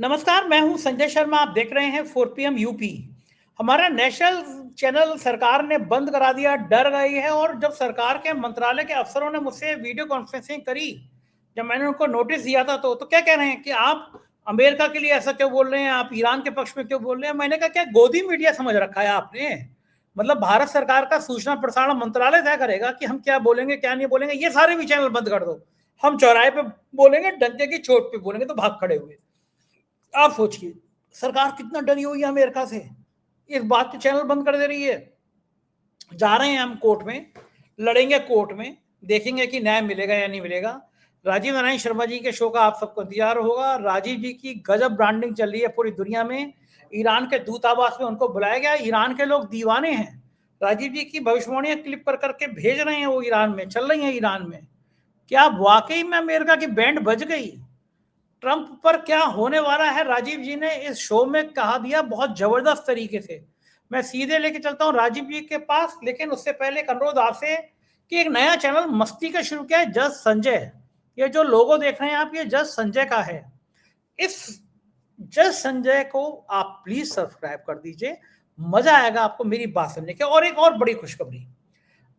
नमस्कार, मैं हूं संजय शर्मा। आप देख रहे हैं 4 PM यूपी। हमारा नेशनल चैनल सरकार ने बंद करा दिया, डर गई है। और जब सरकार के मंत्रालय के अफसरों ने मुझसे वीडियो कॉन्फ्रेंसिंग करी, जब मैंने उनको नोटिस दिया था, तो क्या कह रहे हैं कि आप अमेरिका के लिए ऐसा क्यों बोल रहे हैं, आप ईरान के पक्ष में क्यों बोल रहे हैं। मैंने कहा, क्या गोदी मीडिया समझ रखा है आपने? मतलब भारत सरकार का सूचना प्रसारण मंत्रालय तय करेगा कि हम क्या बोलेंगे क्या नहीं बोलेंगे। ये सारे भी चैनल बंद कर दो, हम चौराहे पे बोलेंगे, डंके की चोट पे बोलेंगे, तो भाग खड़े हुए। आप सोचिए सरकार कितना डरी हुई है अमेरिका से, इस बात के चैनल बंद कर दे रही है। जा रहे हैं हम कोर्ट में, लड़ेंगे कोर्ट में, देखेंगे कि न्याय मिलेगा या नहीं मिलेगा। राजीव नारायण शर्मा जी के शो का आप सबको इंतजार होगा। राजीव जी की गजब ब्रांडिंग चल रही है पूरी दुनिया में। ईरान के दूतावास में उनको बुलाया गया। ईरान के लोग दीवाने हैं। राजीव जी की भविष्यवाणियां क्लिप कर करके भेज रहे हैं, वो ईरान में चल रही हैं। ईरान में क्या वाकई में अमेरिका की बैंड बज गई? ट्रंप पर क्या होने वाला है, राजीव जी ने इस शो में कहा दिया बहुत जबरदस्त तरीके से। मैं सीधे लेके चलता हूं राजीव जी के पास, लेकिन उससे पहले एक अनुरोध आपसे कि एक नया चैनल मस्ती का शुरू किया है, जज संजय। ये जो लोगो देख रहे हैं आप, ये जज संजय का है। इस जज संजय को आप प्लीज सब्सक्राइब कर दीजिए, मजा आएगा आपको मेरी बात सुनने के। और एक और बड़ी खुशखबरी,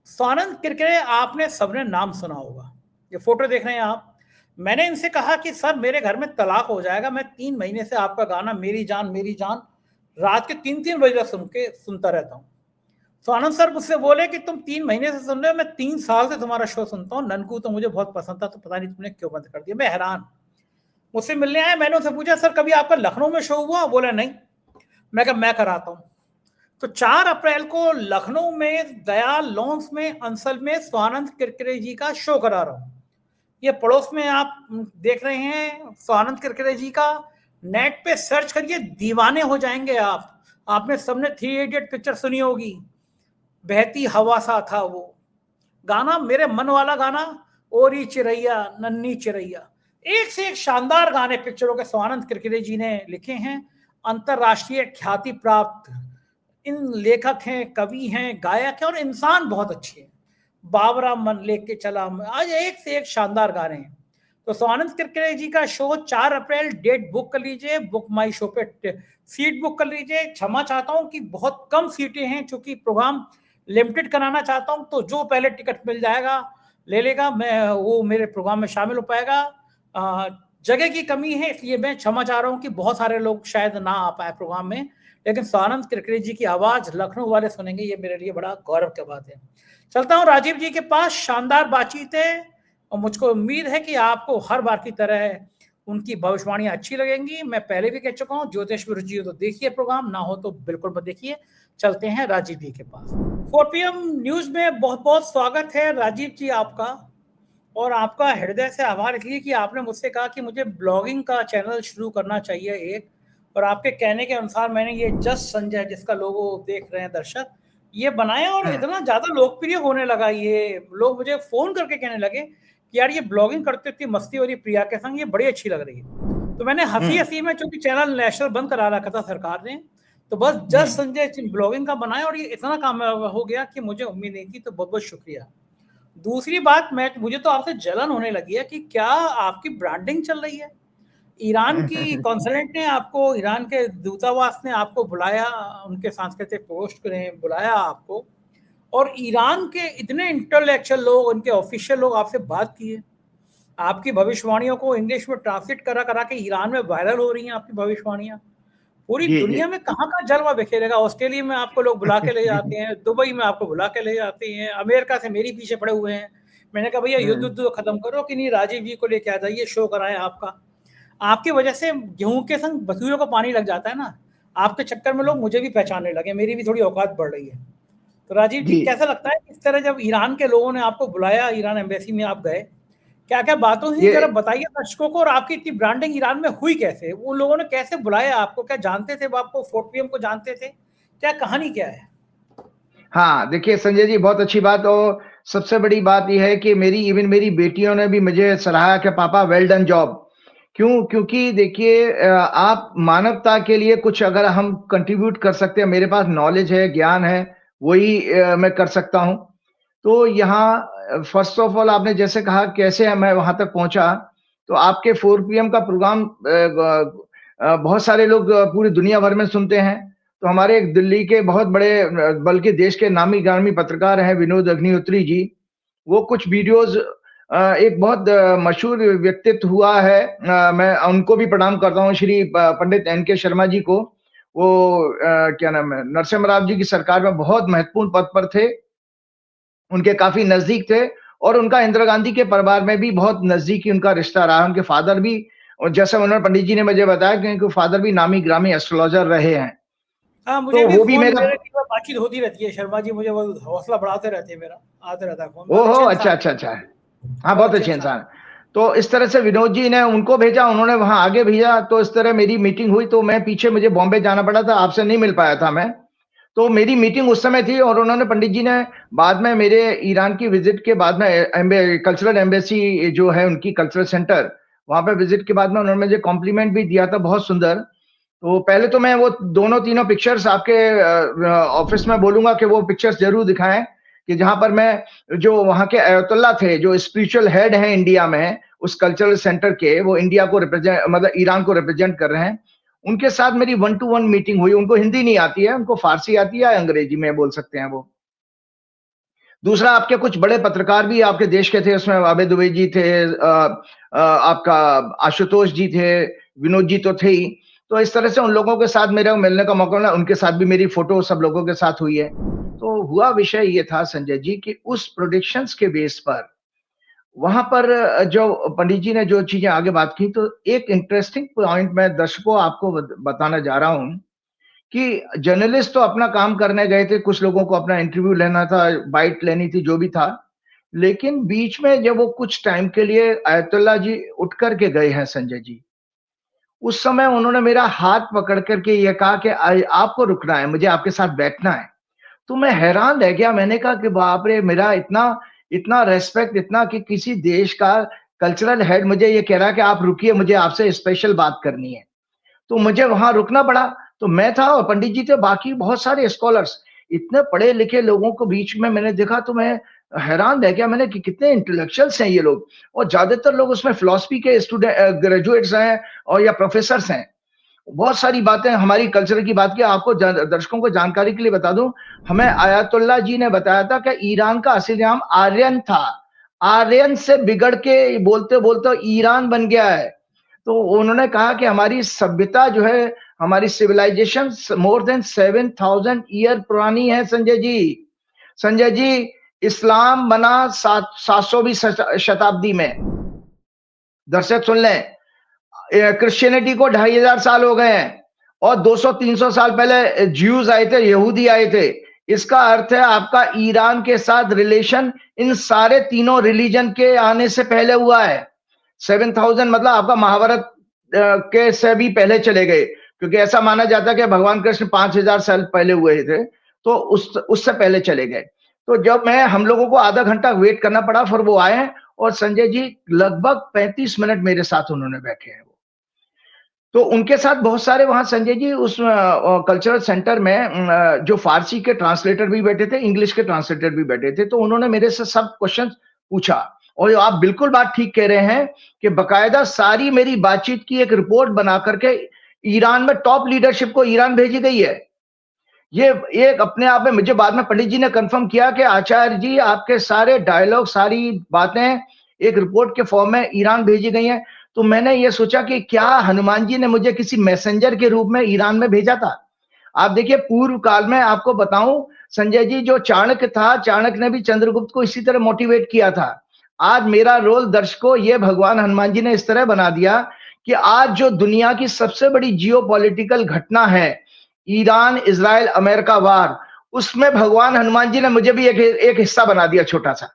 स्वानंद किरकिरे, आपने सबने नाम सुना होगा। ये फोटो देख रहे हैं आप। मैंने इनसे कहा कि सर मेरे घर में तलाक हो जाएगा, मैं 3 महीने से आपका गाना मेरी जान रात के 3-3 बजे तक सुनता रहता हूँ। स्वानंद सर मुझसे बोले कि तुम 3 महीने से सुन रहे हो, मैं 3 साल से तुम्हारा शो सुनता हूँ। ननकू तो मुझे बहुत पसंद था, तो पता नहीं तुमने क्यों बंद कर दिया। मैं हैरान। मुझसे मिलने आए, मैंने उनसे पूछा सर कभी आपका लखनऊ में शो हुआ? बोला नहीं। मैं कहा मैं कराता हूँ। तो 4 अप्रैल को लखनऊ में दयाल लॉन्स में अंसल में स्वानंद किरकिरे जी का शो करा रहा हूं। ये पड़ोस में आप देख रहे हैं स्वानंद किरकिरे जी का। नेट पे सर्च करिए, दीवाने हो जाएंगे आप। आपने सबने 3 इडियट पिक्चर सुनी होगी। बहती हवा सा था वो गाना, मेरे मन वाला गाना। ओरी चिरैया नन्ही चिरैया, एक से एक शानदार गाने पिक्चरों के स्वानंद किरकिरे जी ने लिखे हैं। अंतरराष्ट्रीय ख्याति प्राप्त इन लेखक हैं, कवि हैं, गायक हैं और इंसान बहुत अच्छे हैं। बाबरा मन लेके चला, आज एक से एक शानदार गाने हैं। तो स्वानंद किरकिरे जी का शो 4 अप्रैल, डेट बुक कर लीजिए, बुक माई शो पे सीट बुक कर लीजिए। क्षमा चाहता हूं कि बहुत कम सीटें हैं, चूंकि प्रोग्राम लिमिटेड कराना चाहता हूं, तो जो पहले टिकट मिल जाएगा ले लेगा, मैं वो मेरे प्रोग्राम में शामिल हो पाएगा। जगह की कमी है, इसलिए मैं क्षमा चाह रहा हूं कि बहुत सारे लोग शायद ना आ पाए प्रोग्राम में, लेकिन स्वानंद किरकिरे जी की आवाज लखनऊ वाले सुनेंगे, ये मेरे लिए बड़ा गौरव की बात है। चलता हूं राजीव जी के पास। शानदार बातचीत है और मुझको उम्मीद है कि आपको हर बार की तरह उनकी भविष्यवाणियां अच्छी लगेंगी। मैं पहले भी कह चुका हूं, ज्योतिष में रुचि हो तो देखिए प्रोग्राम, ना हो तो बिल्कुल मत देखिए। चलते हैं राजीव जी के पास। 4 PM न्यूज में बहुत बहुत स्वागत है राजीव जी आपका। और आपका हृदय से आभार इसलिए कि आपने मुझसे कहा कि मुझे ब्लॉगिंग का चैनल शुरू करना चाहिए एक, और आपके कहने के अनुसार मैंने ये जज संजय, जिसका लोगो देख रहे हैं दर्शक, ये बनाया और इतना ज्यादा लोकप्रिय होने लगा। ये लोग मुझे फोन करके कहने लगे कि यार ये ब्लॉगिंग करते थे मस्ती हो रही प्रिया के संग, ये बड़ी अच्छी लग रही है। तो मैंने हंसी हंसी में, चूंकि चैनल नेशनल बंद करा रखा था सरकार ने, तो बस जज संजय ब्लॉगिंग का बनाया और ये इतना कामयाब हो गया कि मुझे उम्मीद नहीं थी। तो बहुत बहुत शुक्रिया। दूसरी बात, मुझे तो आपसे जलन होने लगी है कि क्या आपकी ब्रांडिंग चल रही है। ईरान की कॉन्सुलेट ने आपको, ईरान के दूतावास ने आपको बुलाया, उनके सांस्कृतिक पोस्ट ने बुलाया आपको, और ईरान के इतने इंटेलेक्चुअल लोग, उनके ऑफिशियल लोग आपसे बात किए। आपकी भविष्यवाणियों को इंग्लिश में ट्रांसलेट करा करा के ईरान में वायरल हो रही हैं आपकी भविष्यवाणियां। पूरी जी दुनिया में कहाँ का जलवा बिखेरेगा। ऑस्ट्रेलिया में आपको लोग बुला के ले जाते हैं, दुबई में आपको बुला के ले जाते हैं, अमेरिका से मेरी पीछे पड़े हुए हैं। मैंने कहा भैया युद्ध खत्म करो कि नहीं, राजीव जी को लेके आ जाइए, शो कराएं आपका। आपकी वजह से गेहूं के संग बसूरों को पानी लग जाता है ना। आपके चक्कर में लोग मुझे भी पहचानने लगे, मेरी भी थोड़ी औकात बढ़ रही है। तो राजीव जी जी कैसा लगता है इस तरह जब ईरान के लोगों ने आपको बुलाया, ईरान एम्बेसी में आप गए, क्या क्या बातों से ये जरा बताइए दर्शकों को। और आपकी इतनी ब्रांडिंग ईरान में हुई कैसे? उन लोगों ने कैसे बुलाया आपको? क्या जानते थे वो आपको? 4 PM को जानते थे? क्या कहानी क्या है? हाँ, देखिए संजय जी, बहुत अच्छी बात। और सबसे बड़ी बात यह है कि मेरी बेटियों ने भी मुझे सराहा कि पापा वेल डन जॉब। क्योंकि देखिए आप मानवता के लिए कुछ अगर हम कंट्रीब्यूट कर सकते हैं, मेरे पास नॉलेज है, ज्ञान है, वही मैं कर सकता हूं। तो यहाँ फर्स्ट ऑफ ऑल आपने जैसे कहा कैसे मैं वहां तक पहुंचा, तो आपके 4 PM का प्रोग्राम बहुत सारे लोग पूरी दुनिया भर में सुनते हैं। तो हमारे एक दिल्ली के बहुत बड़े बल्कि देश के नामी-गामी पत्रकार हैं विनोद अग्निहोत्री जी। वो कुछ वीडियोज़ एक बहुत मशहूर व्यक्तित्व हुआ है, मैं उनको भी प्रणाम करता हूँ, श्री प पंडित एन.के. शर्मा जी को। वो क्या नाम है, नरसिम्हा राव जी की सरकार में बहुत महत्वपूर्ण पद पर थे। उनके काफ़ी नज़दीक थे और उनका इंदिरा गांधी के परिवार में भी बहुत नज़दीकी उनका रिश्ता रहा। उनके फ़ादर भी, और जैसा उन्होंने पंडित जी ने मुझे बताया कि उनके फ़ादर भी नामी-गिरामी एस्ट्रोलॉजर रहे हैं। हाँ, मुझे तो भी वो भी फ़ोन मेरा मेरे की बातचीत होती रहती है, शर्मा जी मुझे वो हौसला बढ़ाते रहते हैं मेरा, आते रहता है फ़ोन, बहुत ओहो! अच्छे अच्छा, इंसान अच्छा, हैं, अच्छा। हाँ, बहुत बहुत अच्छे अच्छे इंसान इंसान हैं। तो इस तरह से विनोद जी ने उनको भेजा, उन्होंने वहाँ आगे भेजा, तो इस तरह मेरी मीटिंग हुई, तो मैं पीछे मुझे बॉम्बे जाना पड़ा था, आपसे नहीं मिल पाया था मैं। तो मेरी मीटिंग उस समय थी और उन्होंने पंडित जी ने बाद में मेरे ईरान की विज़िट के बाद में कल्चरल एम्बेसी जो है उनकी कल्चरल सेंटर, वहाँ पे विज़िट के बाद में उन्होंने मुझे कॉम्प्लीमेंट भी दिया था बहुत सुंदर। तो पहले तो मैं वो दोनों तीनों पिक्चर्स आपके ऑफ़िस में बोलूँगा कि वो पिक्चर्स ज़रूर दिखाएँ, कि जहाँ पर मैं जो वहाँ के अयतुल्ला थे, जो स्पिरिचुअल हेड हैं इंडिया में, उस कल्चरल सेंटर के, वो इंडिया को मतलब ईरान को रिप्रेज़ेंट कर रहे हैं। उनके साथ मेरी 1 टू 1 मीटिंग हुई। उनको हिंदी नहीं आती है, उनको फ़ारसी आती है या अंग्रेजी में बोल सकते हैं वो। दूसरा, आपके कुछ बड़े पत्रकार भी आपके देश के थे, उसमें आबिद दुबे जी थे, आपका आशुतोष जी थे, विनोद जी तो थे ही। तो इस तरह से उन लोगों के साथ मेरा मिलने का मौका मिला, उनके साथ भी मेरी फ़ोटो सब लोगों के साथ हुई है। तो हुआ विषय ये था संजय जी कि उस प्रेडिक्शंस के बेस पर, वहाँ पर जो पंडित जी ने जो चीज़ें आगे बात की, तो एक इंटरेस्टिंग पॉइंट मैं दर्शकों आपको बताना जा रहा हूँ कि जर्नलिस्ट तो अपना काम करने गए थे, कुछ लोगों को अपना इंटरव्यू लेना था, बाइट लेनी थी, जो भी था। लेकिन बीच में जब वो कुछ टाइम के लिए अयतुल्ला जी उठ कर के गए हैं संजय जी, उस समय उन्होंने मेरा हाथ पकड़ कर के ये कहा कि आपको रुकना है, मुझे आपके साथ बैठना है। तो मैं हैरान रह गया, मैंने कहा कि बाप रे! मेरा इतना इतना रिस्पेक्ट, इतना कि किसी देश का कल्चरल हेड मुझे ये कह रहा है कि आप रुकिए, मुझे आपसे स्पेशल बात करनी है। तो मुझे वहाँ रुकना पड़ा। तो मैं था और पंडित जी थे, बाकी बहुत सारे स्कॉलर्स, इतने पढ़े-लिखे लोगों को बीच में मैंने देखा, तो मैं हैरान रह गया, मैंने कि कितने इंटेलेक्चुअल्स हैं ये लोग, और ज़्यादातर लोग उसमें फिलॉसफी के ग्रेजुएट्स हैं और या प्रोफ़ेसर्स हैं। बहुत सारी बातें हमारी कल्चर की बात की, आपको दर्शकों को जानकारी के लिए बता दूं, हमें आयतुल्ला जी ने बताया था कि ईरान का असली नाम आर्यन था। आर्यन से बिगड़ के बोलते बोलते ईरान बन गया है। तो उन्होंने कहा कि हमारी सभ्यता जो है, हमारी सिविलाइजेशन मोर देन 7,000 ईयर पुरानी है संजय जी। संजय जी, इस्लाम बना 700वीं शताब्दी में। दर्शक सुन लें, क्रिश्चियनिटी को 2,500 साल हो गए हैं और 200-300 साल पहले ज्यूज आए थे, यहूदी आए थे। इसका अर्थ है आपका ईरान के साथ रिलेशन इन सारे तीनों रिलीजन के आने से पहले हुआ है। 7,000 मतलब आपका महाभारत के से भी पहले चले गए, क्योंकि ऐसा माना जाता है कि भगवान कृष्ण 5,000 साल पहले हुए थे, तो उससे पहले चले गए। तो जब हम लोगों को आधा घंटा वेट करना पड़ा, फिर वो आए और संजय जी लगभग 35 मिनट मेरे साथ उन्होंने बैठे हैं। तो उनके साथ बहुत सारे वहाँ संजय जी उस कल्चरल सेंटर में जो फ़ारसी के ट्रांसलेटर भी बैठे थे, इंग्लिश के ट्रांसलेटर भी बैठे थे, तो उन्होंने मेरे से सब क्वेश्चन पूछा। और आप बिल्कुल बात ठीक कह रहे हैं कि बकायदा सारी मेरी बातचीत की एक रिपोर्ट बना करके ईरान में टॉप लीडरशिप को ईरान भेजी गई है। ये एक अपने आप में मुझे बाद में पंडित जी ने कंफर्म किया कि आचार्य जी, आपके सारे डायलॉग, सारी बातें एक रिपोर्ट के फॉर्म में ईरान भेजी गई हैं। तो मैंने ये सोचा कि क्या हनुमान जी ने मुझे किसी मैसेंजर के रूप में ईरान में भेजा था? आप देखिए, पूर्व काल में आपको बताऊं संजय जी, जो चाणक्य था, चाणक्य ने भी चंद्रगुप्त को इसी तरह मोटिवेट किया था। आज मेरा रोल दर्शकों, ये भगवान हनुमान जी ने इस तरह बना दिया कि आज जो दुनिया की सबसे बड़ी जियोपॉलिटिकल घटना है, ईरान इजराइल अमेरिका वार, उसमें भगवान हनुमान जी ने मुझे भी एक हिस्सा बना दिया छोटा सा,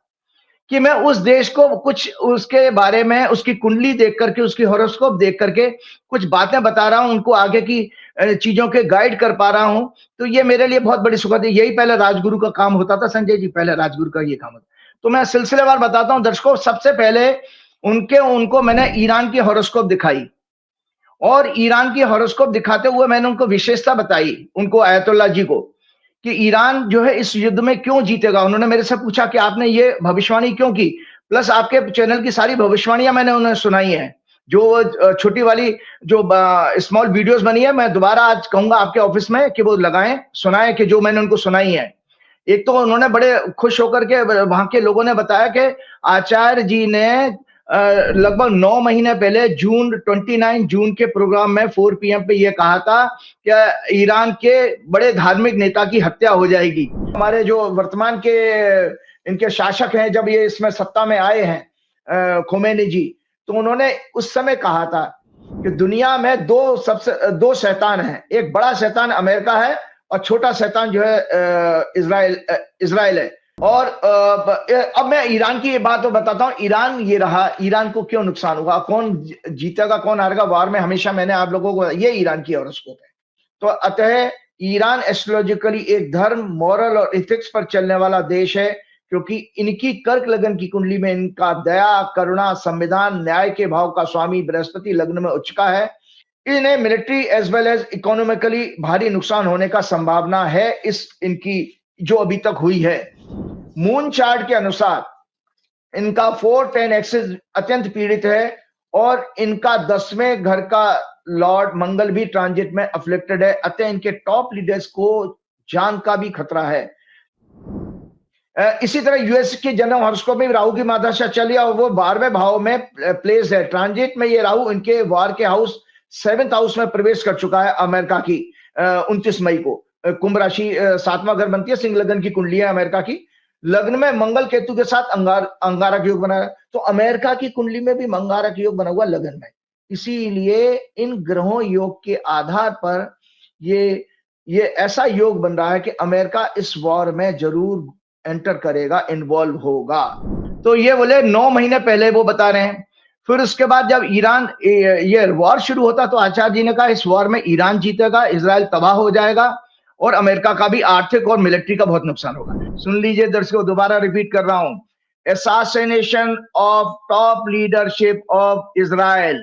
कि मैं उस देश को कुछ उसके बारे में, उसकी कुंडली देख करके, उसकी हॉरोस्कोप देख करके कुछ बातें बता रहा हूं, उनको आगे की चीजों के गाइड कर पा रहा हूं। तो ये मेरे लिए बहुत बड़ी सुखद है। यही पहले राजगुरु का काम होता था संजय जी, पहले राजगुरु का ये काम होता। तो मैं सिलसिलेवार बताता हूं दर्शकों। सबसे पहले उनको मैंने ईरान की हॉरोस्कोप दिखाई, और ईरान की हॉरोस्कोप दिखाते हुए मैंने उनको विशेषता बताई, उनको अयतुल्ला जी को, कि ईरान जो है इस युद्ध में क्यों जीतेगा। उन्होंने मेरे से पूछा कि आपने ये भविष्यवाणी क्यों की, प्लस आपके चैनल की सारी भविष्यवाणियां मैंने उन्हें सुनाई हैं। जो छोटी वाली जो स्मॉल वीडियोस बनी है, मैं दोबारा आज कहूंगा आपके ऑफिस में कि वो लगाएं, सुनाएं कि जो मैंने उनको सुनाई है। एक तो उन्होंने बड़े खुश होकर के वहां के लोगों ने बताया कि आचार्य जी ने लगभग 9 महीने पहले 29 जून के प्रोग्राम में 4 PM पे ये कहा था कि ईरान के बड़े धार्मिक नेता की हत्या हो जाएगी। हमारे जो वर्तमान के इनके शासक हैं, जब ये इसमें सत्ता में आए हैं खोमेनी जी, तो उन्होंने उस समय कहा था कि दुनिया में दो शैतान हैं, एक बड़ा शैतान अमेरिका है और छोटा शैतान जो है इजराइल है। और अब मैं ईरान की ये बात तो बताता हूं, ईरान ये रहा, ईरान को क्यों नुकसान होगा, कौन जीतेगा कौन हारेगा वार में, हमेशा मैंने आप लोगों को, ये ईरान की हॉरोस्कोप है। तो अतः ईरान एस्ट्रोलॉजिकली एक धर्म, मॉरल और इथिक्स पर चलने वाला देश है, क्योंकि इनकी कर्क लगन की कुंडली में इनका दया, करुणा, संविधान, न्याय के भाव का स्वामी बृहस्पति लग्न में उच्च का है। इन्हें military as well as economically भारी नुकसान होने का संभावना है, इस इनकी जो अभी तक हुई है। मून चार्ट के अनुसार इनका 4-10 एक्सिस अत्यंत पीड़ित है और इनका 10वें घर का लॉर्ड मंगल भी ट्रांजिट में अफ्लिक्टेड है, अतः इनके टॉप लीडर्स को जान का भी खतरा है। इसी तरह यूएस के जन्म हॉरोस्कोप में राहु की महादशा चली और वो 12वें भाव में प्लेस है। ट्रांजिट में ये राहु इनके वार के हाउस 7th हाउस में प्रवेश कर चुका है अमेरिका की 29 मई को। कुंभ राशि 7वां घर बनती है, सिंह लग्न की कुंडली है अमेरिका की। लग्न में मंगल केतु के साथ अंगारक योग बना है, तो अमेरिका की कुंडली में भी अंगारक योग बना हुआ लग्न में। इसीलिए इन ग्रहों योग के आधार पर ये ऐसा योग बन रहा है कि अमेरिका इस वॉर में जरूर एंटर करेगा, इन्वॉल्व होगा। तो ये बोले 9 महीने पहले वो बता रहे हैं। फिर उसके बाद जब ईरान ये वॉर शुरू होता तो आचार्य जी ने कहा इस वॉर में ईरान जीतेगा, इजराइल तबाह हो जाएगा और अमेरिका का भी आर्थिक और मिलिट्री का बहुत नुकसान होगा। सुन लीजिए दर्शकों, दोबारा रिपीट कर रहा हूं। assassination of top leadership of Israel,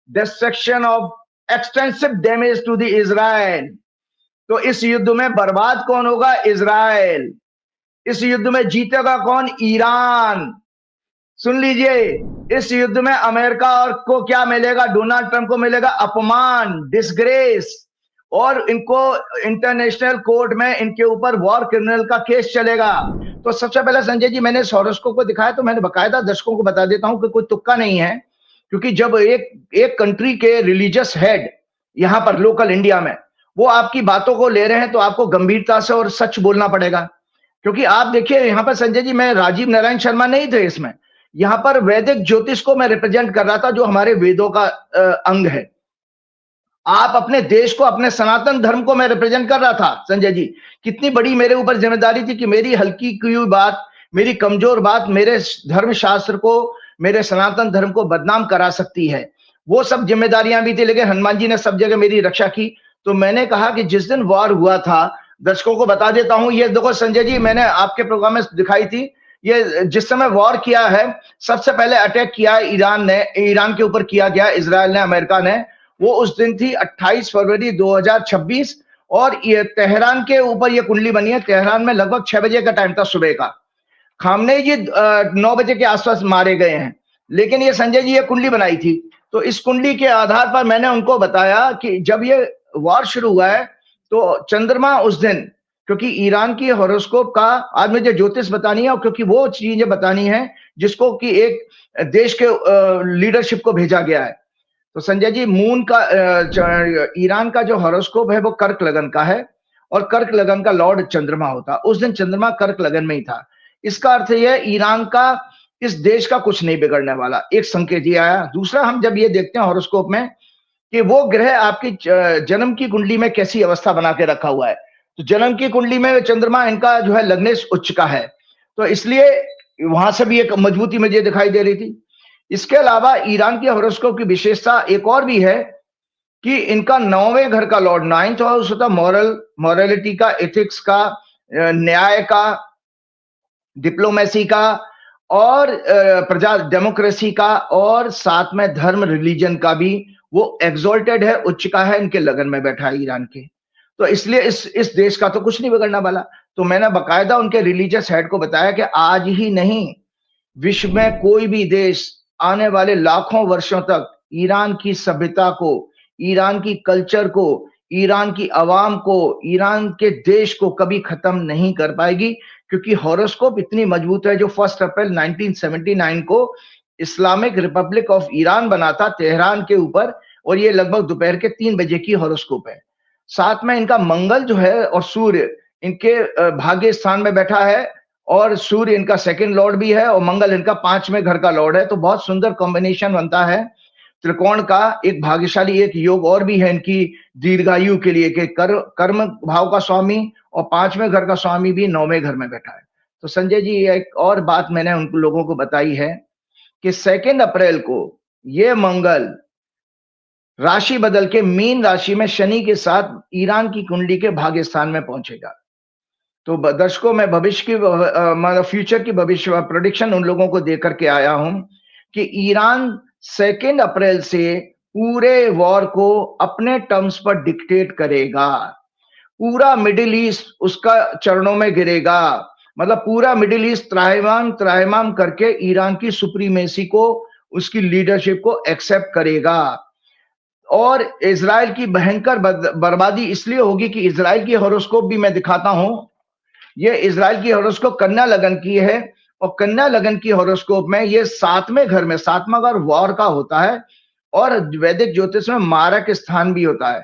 destruction of extensive damage to the Israel। तो इस युद्ध में बर्बाद कौन होगा? इजराइल। इस युद्ध में जीतेगा कौन? ईरान। सुन लीजिए, इस युद्ध में अमेरिका और को क्या मिलेगा? डोनाल्ड ट्रंप को मिलेगा अपमान, डिसग्रेस, और इनको इंटरनेशनल कोर्ट में इनके ऊपर वॉर क्रिमिनल का केस चलेगा। तो सबसे पहले संजय जी, मैंने हॉरोस्कोप को दिखाया तो मैंने बकायदा दर्शकों को बता देता हूं कि कोई तुक्का नहीं है, क्योंकि जब एक कंट्री के रिलीजियस हेड यहां पर लोकल इंडिया में वो आपकी बातों को ले रहे हैं तो आपको गंभीरता से और सच बोलना पड़ेगा। क्योंकि आप देखिए यहाँ पर संजय जी, मैं राजीव नारायण शर्मा नहीं थे इसमें, यहाँ पर वैदिक ज्योतिष को मैं रिप्रेजेंट कर रहा था, जो हमारे वेदों का अंग है। आप अपने देश को, अपने सनातन धर्म को मैं रिप्रेजेंट कर रहा था संजय जी। कितनी बड़ी मेरे ऊपर जिम्मेदारी थी कि मेरी हल्की की हुई बात, मेरी कमजोर बात मेरे धर्म शास्त्र को, मेरे सनातन धर्म को बदनाम करा सकती है। वो सब जिम्मेदारियां भी थी, लेकिन हनुमान जी ने सब जगह मेरी रक्षा की। तो मैंने कहा कि जिस दिन वॉर हुआ था, दर्शकों को बता देता हूं, ये देखो संजय जी, मैंने आपके प्रोग्राम में दिखाई थी, ये जिस समय वॉर किया है, सबसे पहले अटैक किया ईरान ने, ईरान के ऊपर किया गया, इजराइल ने, अमेरिका ने। वो उस दिन थी 28 फरवरी 2026 और ये तेहरान के ऊपर ये कुंडली बनी है। तेहरान में लगभग 6 बजे का टाइम था सुबह का। खामनेई जी 9 बजे के आसपास मारे गए हैं, लेकिन ये संजय जी ये कुंडली बनाई थी। तो इस कुंडली के आधार पर मैंने उनको बताया कि जब ये वॉर शुरू हुआ है तो चंद्रमा उस दिन, क्योंकि ईरान की हॉरोस्कोप का आज मुझे ज्योतिष बतानी है, और क्योंकि वो चीजें बतानी है जिसको कि एक देश के लीडरशिप को भेजा गया है। तो संजय जी, मून का ईरान का जो हॉरोस्कोप है वो कर्क लगन का है, और कर्क लगन का लॉर्ड चंद्रमा होता। उस दिन चंद्रमा कर्क लगन में ही था। इसका अर्थ यह ईरान का, इस देश का कुछ नहीं बिगड़ने वाला, एक संकेत ये आया। दूसरा, हम जब ये देखते हैं हॉरोस्कोप में कि वो ग्रह आपकी जन्म की कुंडली में कैसी अवस्था बना के रखा हुआ है, तो जन्म की कुंडली में चंद्रमा इनका जो है लग्नेश उच्च का है, तो इसलिए वहां से भी एक मजबूती मुझे दिखाई दे रही थी। इसके अलावा ईरान की हॉरोस्कोप की विशेषता एक और भी है कि इनका 9वें घर का लॉर्ड, 9th हाउस होता मॉरलिटी का, एथिक्स का, न्याय का, डिप्लोमेसी का और प्रजा डेमोक्रेसी का, और साथ में धर्म रिलीजन का भी वो एक्सॉल्टेड है, उच्च का है, इनके लगन में बैठा है ईरान के। तो इसलिए इस देश का तो कुछ नहीं बिगड़ने वाला। तो मैंने बकायदा उनके रिलीजियस हेड को बताया कि आज ही नहीं, विश्व में कोई भी देश आने वाले लाखों वर्षों तक ईरान की सभ्यता को, ईरान की कल्चर को, ईरान की आवाम को, ईरान के देश को कभी खत्म नहीं कर पाएगी, क्योंकि हॉरोस्कोप इतनी मजबूत है। जो 1 अप्रैल 1979 को इस्लामिक रिपब्लिक ऑफ ईरान बना था तेहरान के ऊपर, और ये लगभग दोपहर के 3 बजे की हॉरोस्कोप है। साथ में इनका मंगल जो है और सूर्य इनके भाग्य स्थान में बैठा है, और सूर्य इनका सेकंड लॉर्ड भी है और मंगल इनका 5वें घर का लॉर्ड है। तो बहुत सुंदर कॉम्बिनेशन बनता है त्रिकोण का। एक भाग्यशाली एक योग और भी है इनकी दीर्घायु के लिए, कि कर्म भाव का स्वामी और 5वें घर का स्वामी भी 9वें घर में बैठा है। तो संजय जी, एक और बात मैंने उन लोगों को बताई है कि 2 अप्रैल को ये मंगल राशि बदल के मीन राशि में शनि के साथ ईरान की कुंडली के भाग्य स्थान में पहुंचेगा। तो दर्शकों, मैं भविष्य की मतलब फ्यूचर की भविष्य प्रेडिक्शन उन लोगों को देकर के आया हूं कि ईरान 2 अप्रैल से पूरे वॉर को अपने टर्म्स पर डिक्टेट करेगा। पूरा मिडिल ईस्ट उसका चरणों में गिरेगा। मतलब पूरा मिडिल ईस्ट त्राहिमाम करके ईरान की सुप्रीमेसी को, उसकी लीडरशिप को एक्सेप्ट करेगा। और इजराइल की भयंकर बर्बादी इसलिए होगी कि इजराइल की हॉरोस्कोप भी मैं दिखाता हूं। ये इजराइल की हॉरोस्कोप कन्या लगन की है, और कन्या लगन की हॉरोस्कोप में ये 7वें घर में, 7वां घर वॉर का होता है, और वैदिक ज्योतिष में मारक स्थान भी होता है।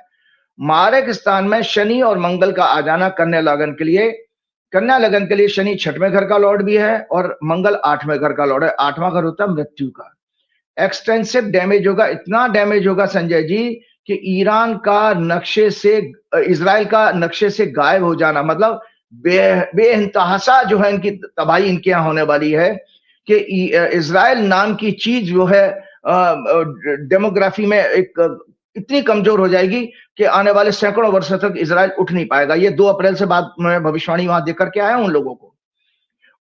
मारक स्थान में शनि और मंगल का आ जाना कन्या लगन के लिए, कन्या लगन के लिए शनि 6वें घर का लॉर्ड भी है और मंगल 8वें घर का लॉर्ड है। 8वां घर होता है मृत्यु का। एक्सटेंसिव डैमेज होगा, इतना डैमेज होगा संजय जी कि ईरान का नक्शे से, इजराइल का नक्शे से गायब हो जाना, मतलब बेइंतहा जो है इनकी तबाही इनके यहाँ होने वाली है कि इजराइल नाम की चीज जो है डेमोग्राफी में एक इतनी कमजोर हो जाएगी कि आने वाले सैकड़ों वर्षों तक इजराइल उठ नहीं पाएगा। ये 2 अप्रैल से बाद मैं भविष्यवाणी वहां देकर के आया उन लोगों को।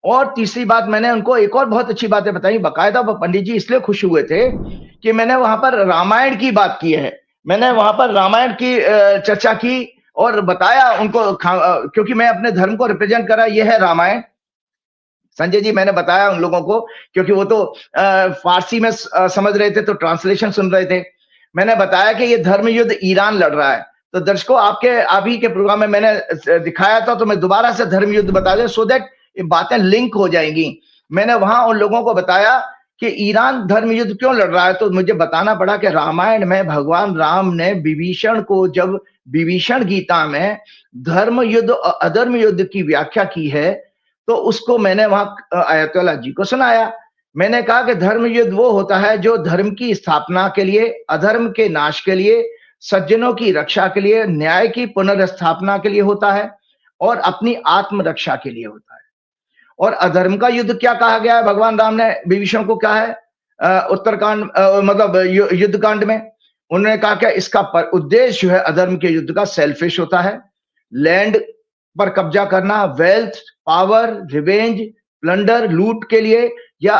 और तीसरी बात, मैंने उनको एक और बहुत अच्छी बातें बताई। बाकायदा वो पंडित जी इसलिए खुश हुए थे कि मैंने वहां पर रामायण की बात की है, मैंने वहां पर रामायण की चर्चा की और बताया उनको, क्योंकि मैं अपने धर्म को रिप्रेजेंट करा, ये है रामायण। संजय जी, मैंने बताया उन लोगों को, क्योंकि वो तो फारसी में समझ रहे थे, तो ट्रांसलेशन सुन रहे थे। मैंने बताया कि ये धर्म युद्ध ईरान लड़ रहा है। तो दर्शकों, आप ही के प्रोग्राम में मैंने दिखाया था, तो मैं दोबारा से धर्म युद्ध बता दूं, सो दैट ये बातें लिंक हो जाएंगी। मैंने वहां उन लोगों को बताया कि ईरान धर्म युद्ध क्यों लड़ रहा है, तो मुझे बताना पड़ा कि रामायण में भगवान राम ने विभीषण को, जब विभीषण गीता में धर्म युद्ध और अधर्म युद्ध की व्याख्या की है, तो उसको मैंने वहां आयतुल्लाह जी को सुनाया। मैंने कहा कि धर्म युद्ध वो होता है जो धर्म की स्थापना के लिए, अधर्म के नाश के लिए, सज्जनों की रक्षा के लिए, न्याय की पुनर्स्थापना के लिए होता है, और अपनी आत्मरक्षा के लिए होता है। और अधर्म का युद्ध क्या कहा गया है भगवान राम ने विभीषण को, क्या है उत्तरकांड मतलब युद्ध कांड में उन्होंने कहा कि इसका उद्देश्य जो है अधर्म के युद्ध का सेल्फिश होता है, लैंड पर कब्जा करना, वेल्थ, पावर, रिवेंज, प्लंडर, लूट के लिए या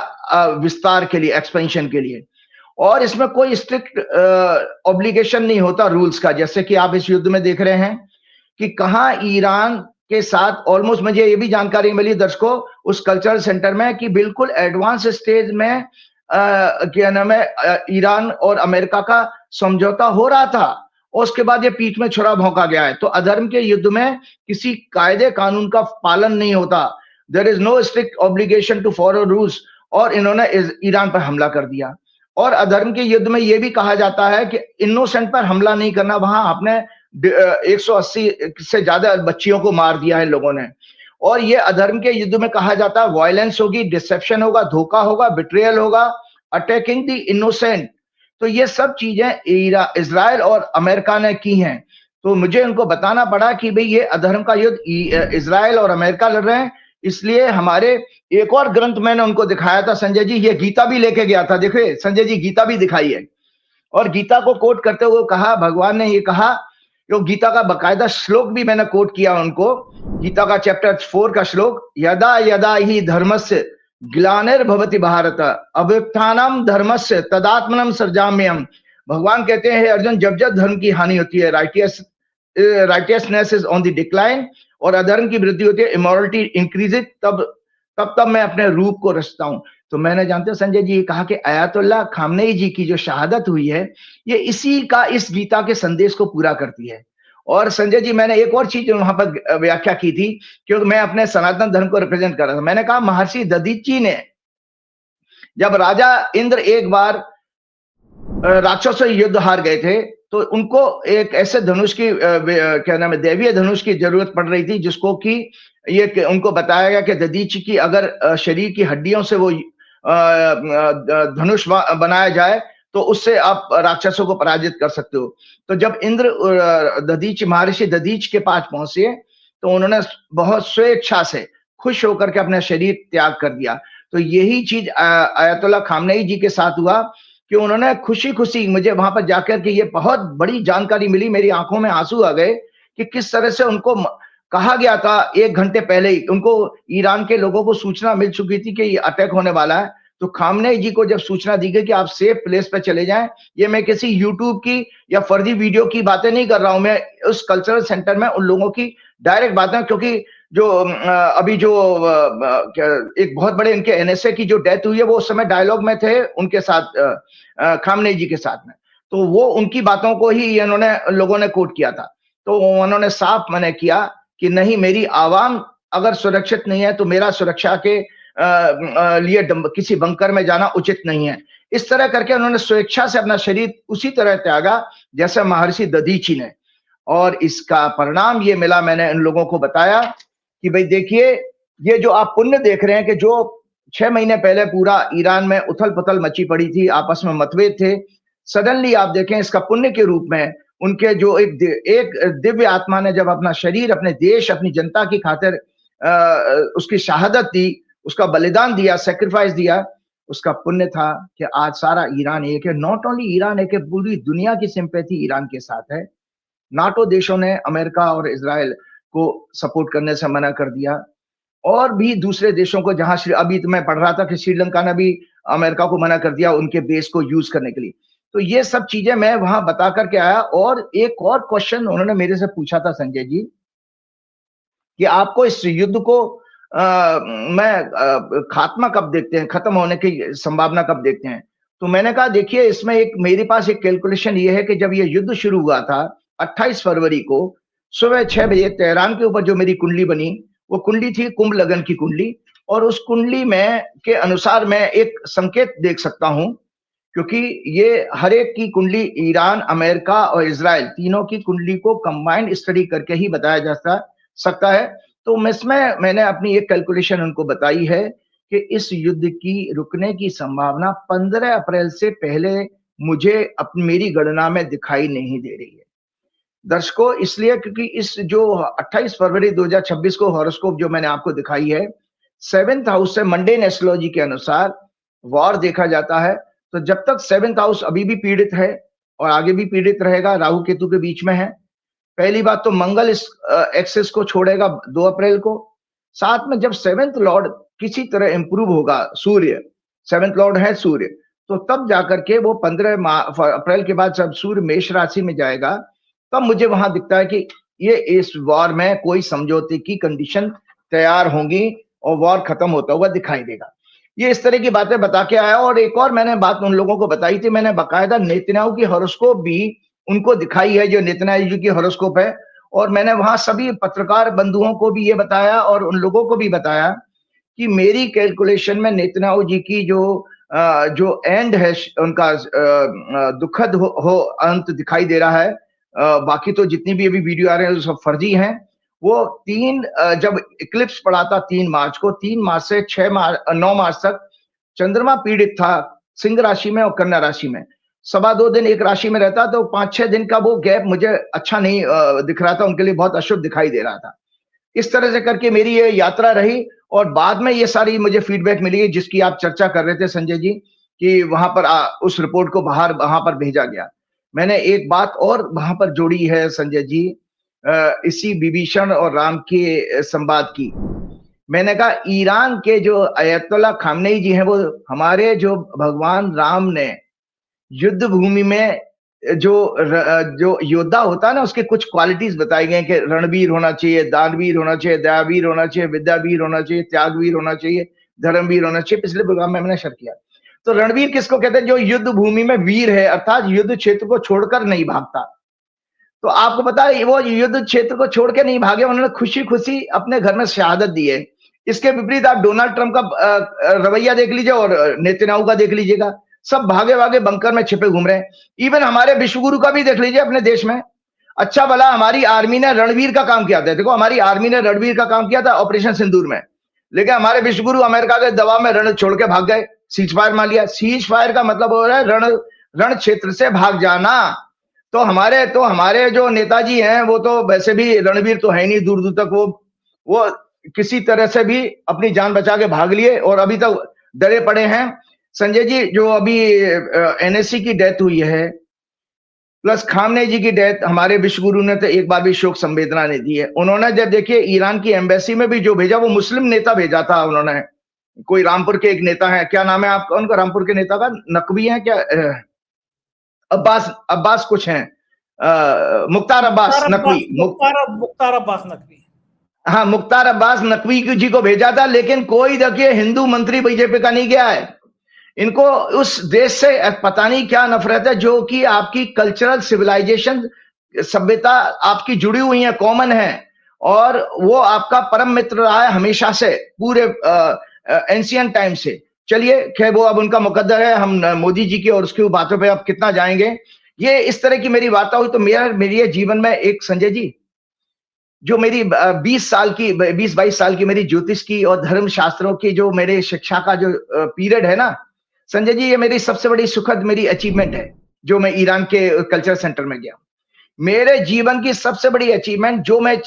विस्तार के लिए, एक्सपेंशन के लिए। और इसमें कोई स्ट्रिक्ट ऑब्लिगेशन नहीं होता रूल्स का, जैसे कि आप इस युद्ध में देख रहे हैं कि कहां ईरान के साथ ऑलमोस्ट, मुझे ये भी जानकारी मिली दर्शकों उस कल्चरल सेंटर में, कि बिल्कुल एडवांस स्टेज में क्या नाम है ईरान और अमेरिका का समझौता हो रहा था, और उसके बाद ये पीठ में छुरा भौंका गया है। तो अधर्म के युद्ध में किसी कायदे कानून का पालन नहीं होता, there is no strict obligation to follow rules, और इन्होंने ईरान पर हमला कर दिया। और अधर्म के युद्ध में यह भी कहा जाता है कि इनोसेंट पर हमला नहीं करना, वहां आपने 180 से ज्यादा बच्चियों को मार दिया है लोगों ने। और ये अधर्म के युद्ध में कहा जाता है वायलेंस होगी, डिसेप्शन होगा, धोखा होगा, बिट्रियल होगा, अटैकिंग द इनोसेंट। तो ये सब चीजें इजराइल और अमेरिका ने की हैं। तो मुझे उनको बताना पड़ा कि भाई ये अधर्म का युद्ध इजराइल और अमेरिका लड़ रहे हैं। इसलिए हमारे एक और ग्रंथ मैंने उनको दिखाया था संजय जी, ये गीता भी लेके गया था, देखिए संजय जी गीता भी दिखाई है। और गीता को कोट करते हुए कहा, भगवान ने ये कहा, जो गीता का बकायदा श्लोक भी मैंने कोट किया उनको, गीता का चैप्टर 4 का श्लोक, यदा यदा ही धर्मस्य ग्लानिर्भवति भारत अभ्युत्थानम धर्मस्य तदात्मनम सृजाम्यहम्। भगवान कहते हैं, अर्जुन, जब जब धर्म की हानि होती है, righteousness is on the decline, और अधर्म की वृद्धि होती है, इमोरलिटी इंक्रीजेज, तब मैं अपने रूप को रचता हूं। तो मैंने जानते हो संजय जी कहा कि अयातुल्ला खामनेई जी की जो शहादत हुई है, ये इसी का इस गीता के संदेश को पूरा करती है। और संजय जी मैंने एक और चीज वहां पर व्याख्या की थी, क्योंकि मैं अपने सनातन धर्म को रिप्रेजेंट कर रहा था। मैंने कहा महर्षि दधीची ने जब राजा इंद्र एक बार राक्षसों से युद्ध हार गए थे, तो उनको एक ऐसे धनुष की क्या नाम है, दैवीय धनुष की जरूरत पड़ रही थी, जिसको कि ये उनको बताया गया कि दधीची की अगर शरीर की हड्डियों से वो धनुष बनाया जाए तो उससे आप राक्षसों को पराजित कर सकते हो। तो जब इंद्र दधीच महर्षि दधीच के पास पहुंचे, तो उन्होंने बहुत स्वेच्छा से खुश होकर के अपना शरीर त्याग कर दिया। तो यही चीज अयतुल्ला खामनेई जी के साथ हुआ कि उन्होंने खुशी-खुशी मुझे वहां पर जाकर के ये बहुत बड़ी जानकारी मिली, मेरी आंखों में आंसू आ गए कि किस तरह से उनको कहा गया था 1 घंटे पहले ही, उनको ईरान के लोगों को सूचना मिल चुकी थी कि ये अटैक होने वाला है। तो खामनेई जी को जब सूचना दी गई कि आप सेफ प्लेस पे चले जाएं, ये मैं किसी यूट्यूब की या फर्जी वीडियो की बातें नहीं कर रहा हूं, मैं उस कल्चरल सेंटर में उन लोगों की डायरेक्ट बातें, क्योंकि जो अभी जो एक बहुत बड़े इनके एनएसए की जो डेथ हुई है, वो उस समय डायलॉग में थे उनके साथ, खामनेई जी के साथ में। तो वो उनकी बातों को ही इन्होंने लोगों ने कोट किया था। तो उन्होंने साफ मना किया कि नहीं, मेरी आवाम अगर सुरक्षित नहीं है तो मेरा सुरक्षा के लिए किसी बंकर में जाना उचित नहीं है। इस तरह करके उन्होंने स्वेच्छा से अपना शरीर उसी तरह त्यागा जैसे महर्षि दधीची ने। और इसका परिणाम ये मिला, मैंने इन लोगों को बताया कि भाई देखिए, ये जो आप पुण्य देख रहे हैं कि जो 6 महीने पहले पूरा ईरान में उथल-पुथल मची पड़ी थी, आपस में मतभेद थे, सडनली आप देखें इसका पुण्य के रूप में उनके जो एक दिव्य आत्मा ने जब अपना शरीर अपने देश, अपनी जनता की खातिर उसकी शहादत दी, उसका बलिदान दिया, सैक्रिफाइस दिया, उसका पुण्य था कि आज सारा ईरान एक है। नॉट ओनली ईरान एक है, पूरी दुनिया की सिंपैथी ईरान के साथ है। नाटो देशों ने अमेरिका और इजराइल को सपोर्ट करने से मना कर दिया, और भी दूसरे देशों को, जहां अभी तो मैं पढ़ रहा था कि श्रीलंका ने भी अमेरिका को मना कर दिया उनके बेस को यूज करने के लिए। तो ये सब चीजें मैं वहां बता करके आया। और एक और क्वेश्चन उन्होंने मेरे से पूछा था संजय जी कि आपको इस युद्ध को खात्मा कब देखते हैं, खत्म होने की संभावना कब देखते हैं? तो मैंने कहा देखिए, इसमें एक मेरे पास एक कैलकुलेशन ये है कि जब ये युद्ध शुरू हुआ था 28 फरवरी को सुबह 6 बजे तेहरान के ऊपर जो मेरी कुंडली बनी, वो कुंडली थी कुंभ लगन की कुंडली। और उस कुंडली में के अनुसार मैं एक संकेत देख सकता हूं, क्योंकि ये हर एक की कुंडली, ईरान, अमेरिका और इजराइल तीनों की कुंडली को कंबाइंड स्टडी करके ही बताया जा सकता है। तो इसमें मैंने अपनी एक कैलकुलेशन उनको बताई है कि इस युद्ध की रुकने की संभावना 15 अप्रैल से पहले मुझे मेरी गणना में दिखाई नहीं दे रही है दर्शकों। इसलिए क्योंकि इस जो 28 फरवरी 2026 को हॉरोस्कोप जो मैंने आपको दिखाई है, 7th हाउस से मंडेन एस्ट्रोलॉजी के अनुसार वॉर देखा जाता है। तो जब तक 7th हाउस अभी भी पीड़ित है और आगे भी पीड़ित रहेगा, राहु केतु के बीच में है। पहली बात तो मंगल इस एक्सेस को छोड़ेगा 2 अप्रैल को। साथ में जब 7th लॉर्ड किसी तरह इंप्रूव होगा, सूर्य 7th लॉर्ड है सूर्य, तो तब जाकर के वो 15 अप्रैल के बाद जब सूर्य मेष राशि में जाएगा, तब मुझे वहां दिखता है कि ये इस वॉर में कोई समझौते की कंडीशन तैयार होंगी और वॉर खत्म होता हुआ दिखाई देगा। ये इस तरह की बातें बता के आया। और एक और मैंने बात उन लोगों को बताई थी, मैंने बाकायदा नेतन्याहू की हॉरोस्कोप भी उनको दिखाई है, जो नेतन्याहू जी की हॉरोस्कोप है। और मैंने वहां सभी पत्रकार बंधुओं को भी ये बताया और उन लोगों को भी बताया कि मेरी कैलकुलेशन में नेतन्याहू जी की जो एंड है उनका दुखद हो अंत दिखाई दे रहा है। बाकी तो जितनी भी अभी वीडियो आ रहे हैं वो सब फर्जी हैं। वो जब इक्लिप्स पड़ा था 3 मार्च को, 3 मार्च से 9 मार्च तक चंद्रमा पीड़ित था सिंह राशि में और कन्या राशि में। 2.25 दिन एक राशि में रहता, तो 5-6 दिन का वो गैप मुझे अच्छा नहीं दिख रहा था, उनके लिए बहुत अशुभ दिखाई दे रहा था। इस तरह से करके मेरी ये यात्रा रही। और बाद में ये सारी मुझे फीडबैक मिली जिसकी आप चर्चा कर रहे थे संजय जी, कि वहां पर उस रिपोर्ट को वहां पर भेजा गया। मैंने एक बात और वहां पर जोड़ी है संजय जी, इसी विभीषण और राम के संवाद की। मैंने कहा ईरान के जो अयतुल्ला खामनेई जी हैं, वो हमारे जो भगवान राम ने युद्ध भूमि में जो योद्धा होता है ना, उसके कुछ क्वालिटीज बताई गई कि रणवीर होना चाहिए, दानवीर होना चाहिए, दयावीर होना चाहिए, विद्यावीर होना चाहिए, त्यागवीर होना चाहिए, धर्मवीर होना चाहिए, पिछले प्रोग्राम में मैंने शेयर किया। तो रणवीर किसको कहते हैं? जो युद्ध भूमि में वीर है, अर्थात युद्ध क्षेत्र को छोड़कर नहीं भागता। तो आपको पता है वो युद्ध क्षेत्र को छोड़ के नहीं भागे, उन्होंने खुशी खुशी अपने घर में शहादत दी है। इसके विपरीत आप डोनाल्ड ट्रंप का रवैया देख लीजिए और नेतन्याहू का देख लीजिएगा, सब भागे भागे बंकर में छिपे घूम रहे हैं। इवन हमारे विश्वगुरु का भी देख लीजिए अपने देश में। अच्छा भला हमारी आर्मी ने रणवीर का काम किया था, देखो हमारी आर्मी ने रणवीर का काम किया था ऑपरेशन सिंदूर में, लेकिन हमारे विश्वगुरु अमेरिका के दबाव में रण छोड़ के भाग गए, सीज फायर मान लिया। सीज फायर का मतलब हो रहा है रण क्षेत्र से भाग जाना। तो हमारे जो नेताजी हैं वो तो वैसे भी रणवीर तो है नहीं, दूर दूर तक वो किसी तरह से भी अपनी जान बचा के भाग लिए और अभी तक डरे पड़े हैं। संजय जी, जो अभी एनएससी की डेथ हुई है प्लस खामने जी की डेथ, हमारे विश्वगुरु ने तो एक बार भी शोक संवेदना नहीं दी है। उन्होंने जब देखिए ईरान की एम्बेसी में भी जो भेजा वो मुस्लिम नेता भेजा था उन्होंने, कोई रामपुर के एक नेता है, क्या नाम है आपका उनका रामपुर के नेता का? नकवी है क्या? अब्बास कुछ है, मुख्तार अब्बास नकवी। मुख्तार अब्बास नकवी, हाँ, मुख्तार अब्बास नकवी जी को भेजा था, लेकिन कोई देखिए हिंदू मंत्री बीजेपी का नहीं गया है। इनको उस देश से पता नहीं क्या नफरत है, जो कि आपकी कल्चरल सिविलाइजेशन सभ्यता आपकी जुड़ी हुई है, कॉमन है, और वो आपका परम मित्र रहा है हमेशा से, पूरे एंशियंट टाइम से। चलिए खैर वो अब उनका मुकद्दर है, हम मोदी जी की और उसकी बातों पे अब कितना जाएंगे। ये इस तरह की मेरी वार्ता हुई तो मेरी जीवन में एक संजय जी, जो मेरी 20 22 साल की मेरी ज्योतिष की और धर्म शास्त्रों की जो मेरे शिक्षा का जो पीरियड है ना संजय जी, ये मेरी सबसे बड़ी सुखद मेरी अचीवमेंट है, जो मैं ईरान के कल्चर सेंटर में गया। मेरे जीवन की सबसे बड़ी अचीवमेंट जो मैं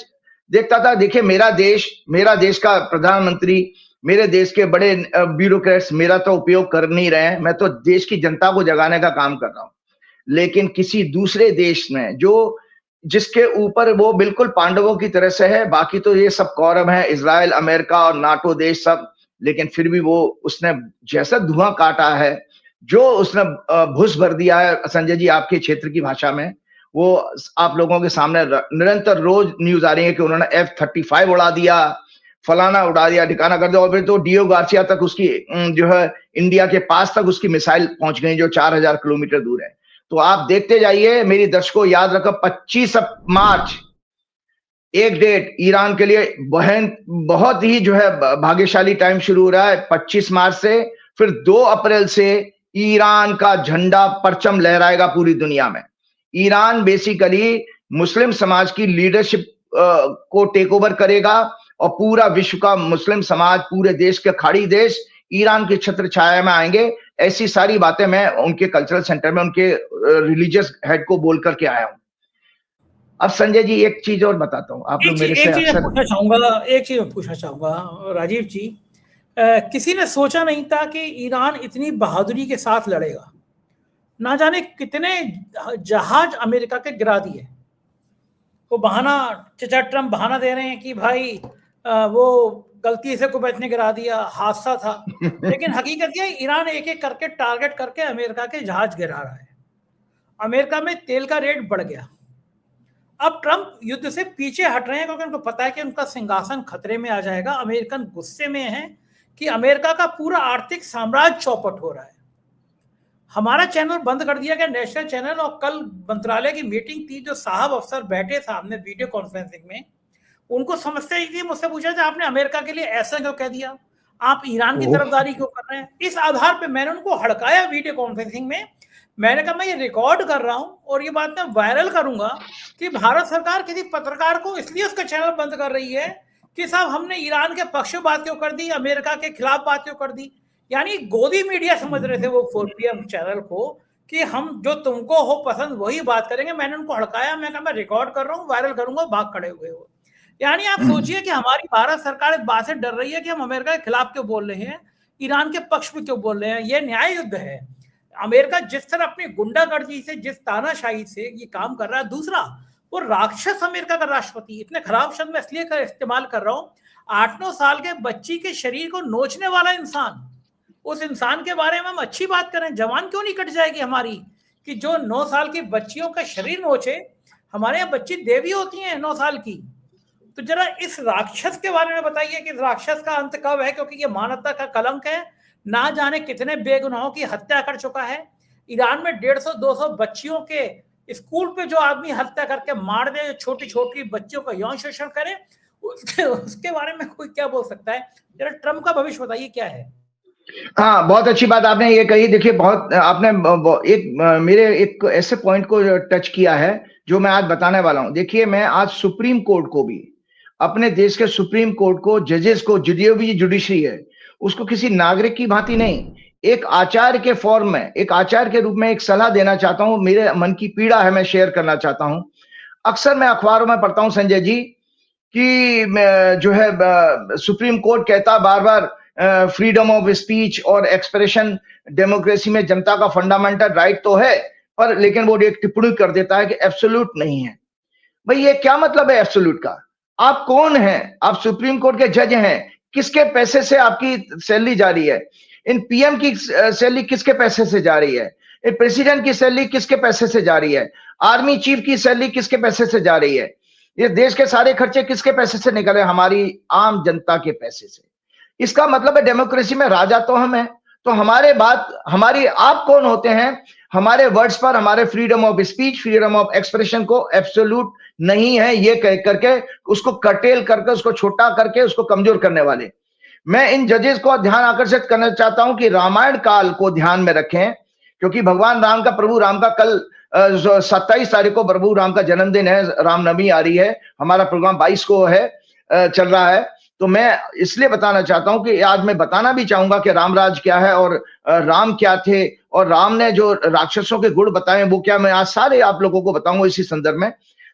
देखता था, देखिए मेरा देश का प्रधानमंत्री, मेरे देश के बड़े ब्यूरोक्रेट्स मेरा तो उपयोग कर नहीं रहे हैं, मैं तो देश की जनता को जगाने का काम कर रहा हूं। लेकिन किसी दूसरे देश में जिसके ऊपर वो बिल्कुल पांडवों की तरह से है, बाकी तो ये सब कौरव है, इजराइल, अमेरिका और नाटो देश सब, लेकिन फिर भी वो उसने जैसा धुआं काटा है, जो उसने भूस भर दिया है संजय जी आपके क्षेत्र की भाषा में, वो आप लोगों के सामने निरंतर रोज न्यूज आ रही है कि उन्होंने F-35 उड़ा दिया, फलाना उड़ा दिया, ठिकाना कर दिया, और फिर तो डीओ गार्सिया तक उसकी जो है इंडिया के पास तक उसकी मिसाइल पहुंच गई जो 4000 किलोमीटर दूर है। तो आप देखते जाइए, मेरी दर्शकों याद रखो 25 मार्च एक डेट ईरान के लिए बहुत ही जो है भाग्यशाली टाइम शुरू हो रहा है। 25 मार्च से फिर 2 अप्रैल से ईरान का झंडा परचम लहराएगा पूरी दुनिया में। ईरान बेसिकली मुस्लिम समाज की लीडरशिप को टेक ओवर करेगा और पूरा विश्व का मुस्लिम समाज, पूरे देश के खाड़ी देश ईरान की छत्र छाया में आएंगे। ऐसी सारी बातें मैं उनके कल्चरल सेंटर में उनके रिलीजियस हेड को बोल करके आया हूं। अब संजय जी एक चीज और बताता हूं, आप लोग मेरे से एक चीज पूछना चाहूंगा राजीव जी, किसी ने सोचा नहीं था कि ईरान इतनी बहादुरी के साथ लड़ेगा। ना जाने कितने जहाज अमेरिका के गिरा दिए। वो बहाना, चचा ट्रम्प बहाना दे रहे हैं कि भाई वो गलती से कुवैत ने गिरा दिया, हादसा था, लेकिन हकीकत ये ईरान एक एक करके टारगेट करके अमेरिका के जहाज गिरा रहा है। अमेरिका में तेल का रेट बढ़ गया। अब ट्रम्प युद्ध से पीछे हट रहे हैं क्योंकि उनको पता है कि उनका सिंहासन खतरे में आ जाएगा। अमेरिकन गुस्से में है कि अमेरिका का पूरा आर्थिक साम्राज्य चौपट हो रहा है। हमारा चैनल बंद कर दिया गया, नेशनल चैनल, और कल मंत्रालय की मीटिंग थी, जो साहब अफसर बैठे सामने वीडियो कॉन्फ्रेंसिंग में, उनको समस्या ये थी, मुझसे पूछा था आपने अमेरिका के लिए ऐसा क्यों कह दिया, आप ईरान की तरफदारी क्यों कर रहे हैं। इस आधार पे मैंने उनको हड़काया वीडियो कॉन्फ्रेंसिंग में। मैंने कहा मैं ये रिकॉर्ड कर रहा हूं और ये बात मैं वायरल करूंगा कि भारत सरकार किसी पत्रकार को इसलिए उसका चैनल बंद कर रही है कि साहब हमने ईरान के पक्ष में बात क्यों कर दी, अमेरिका के खिलाफ बात क्यों कर दी। यानी गोदी मीडिया समझ रहे थे वो 4PM चैनल को कि हम जो तुमको हो पसंद वही बात करेंगे। मैंने उनको हड़काया, मैं कहा मैं रिकॉर्ड कर रहा हूँ, वायरल करूंगा, भाग खड़े हुए हो। यानी आप सोचिए कि हमारी भारत सरकार इस बात से डर रही है कि हम अमेरिका के खिलाफ क्यों बोल रहे हैं, ईरान के पक्ष में क्यों बोल रहे हैं। यह न्याय युद्ध है। अमेरिका जिस तरह अपनी गुंडागर्दी से, जिस तानाशाही से ये काम कर रहा है, दूसरा वो राक्षस अमेरिका का राष्ट्रपति, इतने खराब शब्द में इसलिए इस्तेमाल कर रहा हूं, 8-9 साल के बच्ची के शरीर को नोचने वाला इंसान, उस इंसान के बारे में हम अच्छी बात करें। जवान क्यों नहीं कट जाएगी हमारी कि जो 9 साल की बच्चियों का शरीर नोचे। हमारे यहाँ बच्ची देवी होती हैं 9 साल की, तो जरा इस राक्षस के बारे में बताइए कि इस राक्षस का अंत कब है, क्योंकि ये मानवता का कलंक है। ना जाने कितने बेगुनाहों की हत्या कर चुका है। ईरान में 150-200 बच्चियों के स्कूल पे जो आदमी हत्या करके मार दे, छोटी छोटी बच्चियों का यौन शोषण करे, उसके बारे में कोई क्या बोल सकता है? जरा ट्रम्प का भविष्य बताइए क्या है? हाँ, बहुत अच्छी बात आपने ये कही। देखिए, बहुत आपने मेरे एक ऐसे पॉइंट को टच किया है जो मैं आज बताने वाला हूं। देखिए, मैं आज सुप्रीम कोर्ट को भी, अपने देश के सुप्रीम कोर्ट को, जजेस को, जुडिशरी है, उसको किसी नागरिक की भांति नहीं, एक आचार्य के फॉर्म में, एक आचार्य के रूप में एक सलाह देना चाहता हूं। मेरे मन की पीड़ा है, मैं शेयर करना चाहता हूं। अक्सर मैं अखबारों में पढ़ता हूं संजय जी कि जो है सुप्रीम कोर्ट कहता बार बार फ्रीडम ऑफ स्पीच और एक्सप्रेशन डेमोक्रेसी में जनता का फंडामेंटल राइट तो है, पर लेकिन वो एक टिप्पणी कर देता है कि एब्सोल्यूट नहीं है। भाई, ये क्या मतलब है एब्सोल्यूट का? आप कौन हैं? आप सुप्रीम कोर्ट के जज हैं। किसके पैसे से आपकी सैलरी जा रही है? इन पीएम की सैलरी किसके पैसे से जा रही है? इन प्रेसिडेंट की सैलरी किसके पैसे से जा रही है? आर्मी चीफ की सैलरी किसके पैसे से जा रही है? ये देश के सारे खर्चे किसके पैसे से निकल रहे? हमारी आम जनता के पैसे से। इसका मतलब है डेमोक्रेसी में राजा तो हम हैं। तो हमारी आप कौन होते हैं? हमारे वर्ड्स पर, हमारे freedom of speech, freedom of expression को एब्सोल्यूट नहीं है ये कह करके, उसको कर्टेल करके, उसको छोटा करके, उसको कमजोर करने वाले। मैं इन जजेस को ध्यान आकर्षित करना चाहता हूं कि रामायण काल को ध्यान में रखें, क्योंकि भगवान राम का, प्रभु राम का कल 27 तारीख को प्रभु राम का जन्मदिन है, रामनवमी आ रही है। हमारा प्रोग्राम 22 को है, चल रहा है। तो मैं इसलिए बताना चाहता हूं कि आज मैं बताना भी चाहूंगा कि रामराज क्या है और राम क्या थे, और राम ने जो राक्षसों के गुण बताए वो क्या, मैं आज सारे आप लोगों को बताऊंगा इसी संदर्भ में।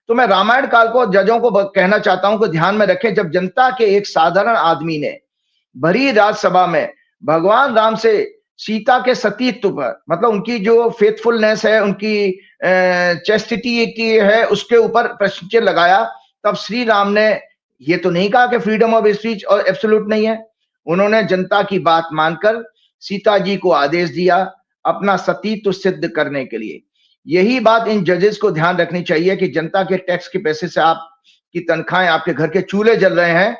तो मैं रामायण काल को, जजों को कहना चाहता हूं कि ध्यान में रखें, जब जनता के एक साधारण आदमी ने भरी राज्यसभा में भगवान राम से सीता के सतीत्व पर, मतलब उनकी जो फेथफुलनेस है, उनकी चेस्टिटी है, उसके ऊपर प्रश्न चिन्ह लगाया, तब श्री राम ने ये तो नहीं कहा कि फ्रीडम ऑफ स्पीच और एब्सोल्यूट नहीं है। उन्होंने जनता की बात मानकर सीता जी को आदेश दिया अपना सतीत्व सिद्ध करने के लिए। यही बात इन जजेस को ध्यान रखनी चाहिए कि जनता के टैक्स के पैसे से आपकी तनख्वाहें, आपके घर के चूल्हे जल रहे हैं,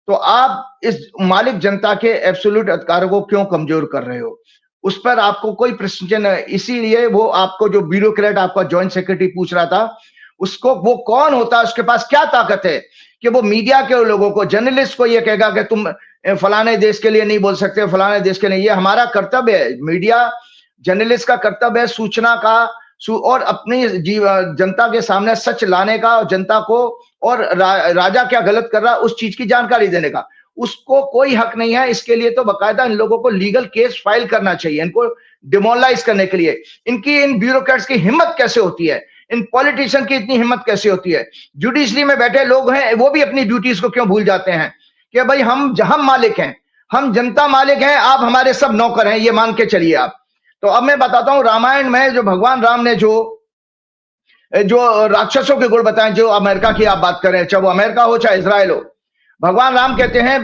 तो आप इस मालिक जनता के एब्सोल्यूट अधिकारों को क्यों कमजोर कर रहे हो? उस पर आपको कोई प्रश्न चिन्ह। इसीलिए वो आपको जो ब्यूरोक्रेट, आपका जॉइंट सेक्रेटरी पूछ रहा था, उसको, वो कौन होता है, उसके पास क्या ताकत है कि वो मीडिया के लोगों को, जर्नलिस्ट को ये कहेगा कि तुम फलाने देश के लिए नहीं बोल सकते, फलाने देश के लिए। ये हमारा कर्तव्य है, मीडिया जर्नलिस्ट का कर्तव्य है सूचना का और अपनी जनता के सामने सच लाने का, और जनता को, और राजा क्या गलत कर रहा है उस चीज की जानकारी देने का। उसको कोई हक नहीं है। इसके लिए तो बकायदा इन लोगों को लीगल केस फाइल करना चाहिए, इनको डिमोरलाइज करने के लिए। इनकी, इन ब्यूरोक्रेट्स की हिम्मत कैसे होती है? इन पॉलिटिशियन की इतनी हिम्मत कैसे होती है? जुडिशरी में बैठे लोग हैं, वो भी अपनी ड्यूटीज को क्यों भूल जाते हैं कि भाई हम मालिक हैं, हम जनता मालिक हैं, आप हमारे सब नौकर हैं, ये मान के चलिए आप। तो अब मैं बताता हूं, रामायण में जो भगवान राम ने जो राक्षसों के गुण बताए, जो अमेरिका की आप बात करें, चाहे वो अमेरिका हो चाहे इजराइल हो, भगवान राम कहते हैं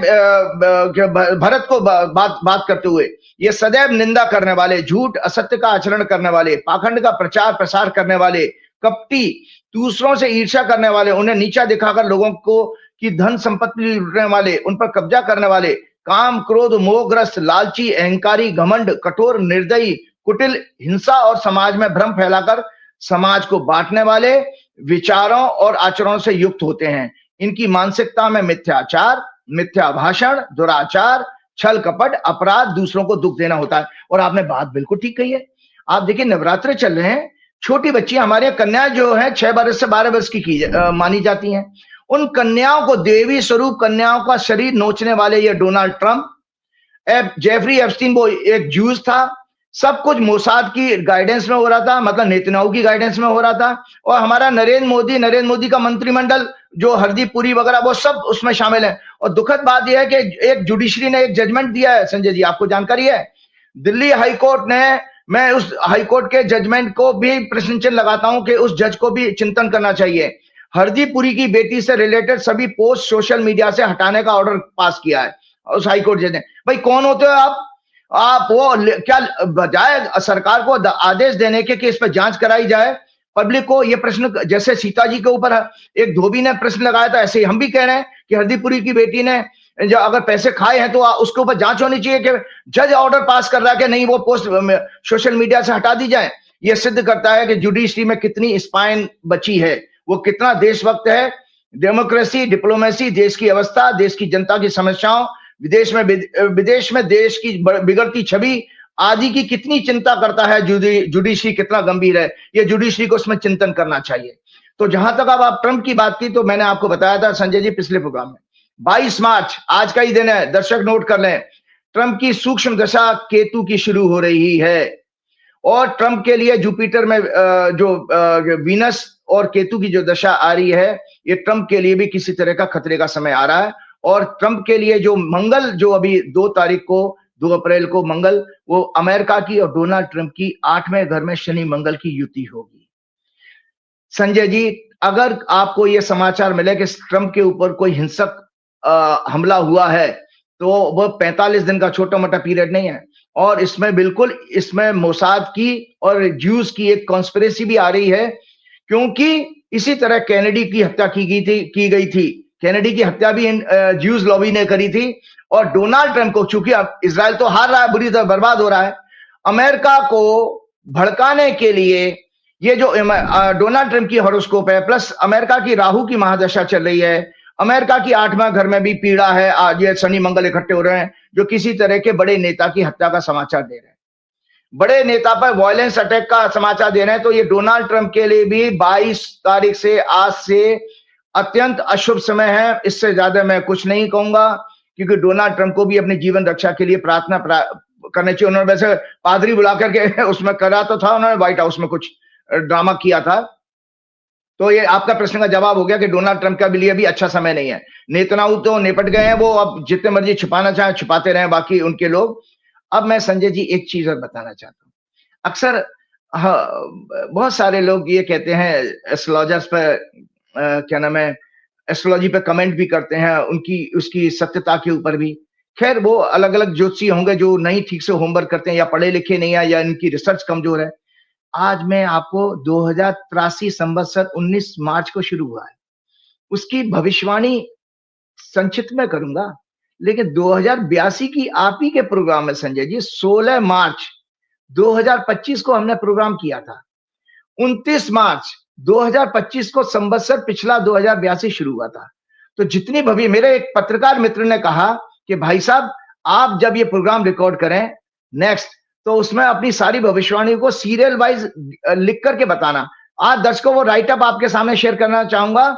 भरत को बात करते हुए, ये सदैव निंदा करने वाले, झूठ असत्य का आचरण करने वाले, पाखंड का प्रचार प्रसार करने वाले, कपटी, दूसरों से ईर्ष्या करने वाले, उन्हें नीचा दिखाकर लोगों को की धन संपत्ति लूटने वाले, उन पर कब्जा करने वाले, काम क्रोध मोहग्रस्त, लालची, अहंकारी, घमंड, कठोर, निर्दयी, कुटिल, हिंसा और समाज में भ्रम फैलाकर समाज को बांटने वाले विचारों और आचरणों से युक्त होते हैं। इनकी मानसिकता में मिथ्याचार, मिथ्या भाषण, दुराचार, छल कपट, अपराध, दूसरों को दुख देना होता है। और आपने बात बिल्कुल ठीक कही है। आप देखिए, नवरात्रे चल रहे हैं, छोटी बच्ची, हमारे कन्या जो है 6 वर्ष से 12 वर्ष की मानी जाती हैं, उन कन्याओं को, देवी स्वरूप कन्याओं का शरीर नोचने वाले ये डोनाल्ड ट्रंप, जेफरी एप्स्टीन वो एक जूस था, सब कुछ मोसाद की गाइडेंस में हो रहा था, मतलब नेतन्याहू की गाइडेंस में हो रहा था। और हमारा नरेंद्र मोदी का मंत्रिमंडल, जो हरदीप पुरी वगैरह, वो सब उसमें शामिल है। और दुखद बात यह है कि एक जुडिशरी ने एक जजमेंट दिया है, संजय जी आपको जानकारी है, दिल्ली हाईकोर्ट ने, मैं उस हाईकोर्ट के जजमेंट को भी प्रश्न चिन्ह लगाता हूं कि उस जज को भी चिंतन करना चाहिए। हरदीप पुरी की बेटी से रिलेटेड सभी पोस्ट सोशल मीडिया से हटाने का ऑर्डर पास किया है उस हाईकोर्ट जज ने। भाई कौन होते हो आप वो क्या, बजाय सरकार को आदेश देने के कि इस पर जांच कराई जाए, पब्लिक को ये प्रश्न, जैसे सीता जी के ऊपर एक धोबी ने प्रश्न लगाया था, ऐसे ही हम भी कह रहे हैं कि हरदीपुरी की बेटी ने जो अगर पैसे खाए हैं तो उसके ऊपर जांच होनी चाहिए कि जज ऑर्डर पास कर रहा है कि नहीं, वो पोस्ट सोशल मीडिया से हटा दी जाए। ये सिद्ध करता है कि जुडिशरी में कितनी स्पाइन बची है, वो कितना देशभक्त है। डेमोक्रेसी, डिप्लोमेसी, देश की अवस्था, देश की जनता की समस्याओं, विदेश में देश की बिगड़ती छवि आदि की कितनी चिंता करता है जुडिशरी, कितना गंभीर है ये जुडिशरी को, उसमें चिंतन करना चाहिए। तो जहां तक अब आप ट्रंप की बात की, तो मैंने आपको बताया था संजय जी पिछले प्रोग्राम में, 22 मार्च आज का ही दिन है, दर्शक नोट कर लें। ट्रंप की सूक्ष्म दशा केतु की शुरू हो रही है और ट्रंप के लिए जुपिटर में जो वीनस और केतु की जो दशा आ रही है, ये ट्रंप के लिए भी किसी तरह का खतरे का समय आ रहा है। और ट्रंप के लिए जो मंगल, जो अभी 2 तारीख को, 2 अप्रैल को मंगल, वो अमेरिका की और डोनाल्ड ट्रंप की 8वें घर में शनि मंगल की युति होगी। संजय जी, अगर आपको ये समाचार मिले कि ट्रंप के ऊपर कोई हिंसक हमला हुआ है, तो वह 45 दिन का छोटा मोटा पीरियड नहीं है। और इसमें बिल्कुल, इसमें मोसाद की और ज्यूज की एक कॉन्स्पिरेसी भी आ रही है, क्योंकि इसी तरह कैनेडी की हत्या की गई थी। कैनेडी की हत्या भी ज्यूज लॉबी ने करी थी। और डोनाल्ड ट्रंप को, चूंकि अब इजराइल तो हार रहा है, बुरी तरह बर्बाद हो रहा है, अमेरिका को भड़काने के लिए ये जो डोनाल्ड ट्रंप की हॉरोस्कोप है, प्लस अमेरिका की राहु की महादशा चल रही है, अमेरिका की 8वां घर में भी पीड़ा है, आज ये शनि मंगल इकट्ठे हो रहे हैं जो किसी तरह के बड़े नेता की हत्या का समाचार दे रहे हैं, बड़े नेता पर वायलेंस अटैक का समाचार दे रहे हैं। तो ये डोनाल्ड ट्रंप के लिए भी 22 तारीख से, आज से अत्यंत अशुभ समय है। इससे ज्यादा मैं कुछ नहीं कहूंगा, क्योंकि डोनाल्ड ट्रंप को भी अपनी जीवन रक्षा के लिए प्रार्थना करनी चाहिए। उन्होंने वैसे पादरी बुला करके उसमें करा तो था, उन्होंने व्हाइट हाउस में कुछ ड्रामा किया था। तो ये आपका प्रश्न का जवाब हो गया कि डोनाल्ड ट्रंप का लिए भी अच्छा समय नहीं है। नेतन्याहू तो निपट गए हैं, वो अब जितने मर्जी छुपाना चाहे छुपाते रहे बाकी उनके लोग। अब मैं संजय जी एक चीज और बताना चाहता हूँ। अक्सर बहुत सारे लोग ये कहते हैं, एस्ट्रोलॉजर्स पर क्या नाम है, एस्ट्रोलॉजी पे कमेंट भी करते हैं, उनकी उसकी सत्यता के ऊपर भी। खैर, वो अलग अलग ज्योतिषी होंगे जो नहीं ठीक से होमवर्क करते हैं, या पढ़े लिखे नहीं है, या इनकी रिसर्च कमजोर है। आज मैं आपको 2083 संवत्सर 19 मार्च को शुरू हुआ है, उसकी भविष्यवाणी संक्षिप्त में करूंगा, लेकिन 2082 की आप ही के प्रोग्राम में संजय जी 16 मार्च 2025 को हमने प्रोग्राम किया था। 29 मार्च 2025 को संवत्सर पिछला 2082 शुरू हुआ था। तो जितनी भवी, मेरे एक पत्रकार मित्र ने कहा कि भाई साहब, आप जब ये प्रोग्राम रिकॉर्ड करें नेक्स्ट, तो उसमें अपनी सारी भविष्यवाणी को सीरियल वाइज लिख करके बताना। आज दर्शकों वो राइट अप आपके सामने शेयर करना चाहूंगा,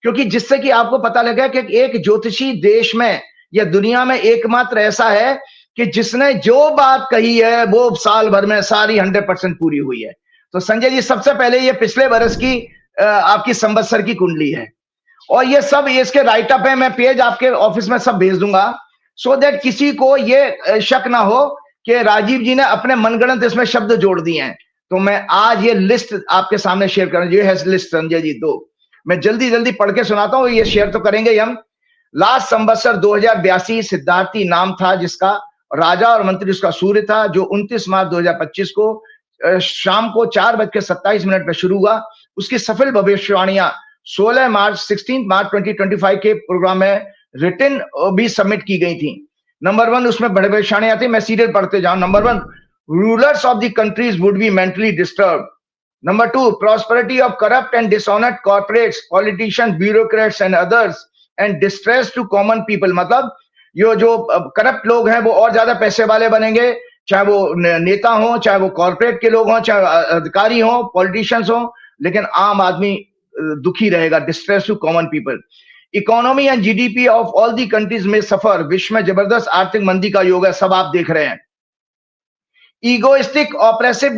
क्योंकि जिससे कि आपको पता लगे कि एक ज्योतिषी देश में या दुनिया में एकमात्र ऐसा है कि जिसने जो बात कही है वो साल भर में सारी 100% पूरी हुई है। तो संजय जी, सबसे पहले ये पिछले वर्ष की आपकी संवत्सर की कुंडली है, और ये सब इसके राइट अप है, मैं पेज आपके ऑफिस में सब भेज दूंगा, सो दैट किसी को ये शक ना हो कि राजीव जी ने अपने मनगढ़ंत इसमें शब्द जोड़ दिए हैं। तो मैं आज ये लिस्ट आपके सामने शेयर कर, ये है लिस्ट संजय जी। तो मैं जल्दी जल्दी पढ़ के सुनाता हूँ, ये शेयर तो करेंगे ही हम। लास्ट संवत्सर 2082 सिद्धार्थी नाम था जिसका, राजा और मंत्री उसका सूर्य था, जो 29 मार्च 2025 को शाम को 4:27 पर शुरू हुआ। उसकी सफल भविष्यवाणियां 16 मार्च 2025 के प्रोग्राम में रिटन भी सबमिट की गई थी। नंबर 1 उसमें भविष्यवाणियां थी, मैं सीरियल पढ़ते जाऊं। Number 1, rulers of the countries would be mentally disturb. Number 2, prosperity of corrupt and dishonest corporates, politicians, bureaucrats and others and distress to common people। मतलब ये जो करप्ट लोग हैं वो और ज्यादा पैसे वाले बनेंगे, चाहे वो नेता हो, चाहे वो कॉर्पोरेट के लोग हों, चाहे अधिकारी हों, पॉलिटिशियंस हों, लेकिन आम आदमी दुखी रहेगा। Distress to common people. Economy and GDP of all the countries में सफर। विश्व में जबरदस्त आर्थिक मंदी का योग है, सब आप देख रहे हैं। Egoistic, oppressive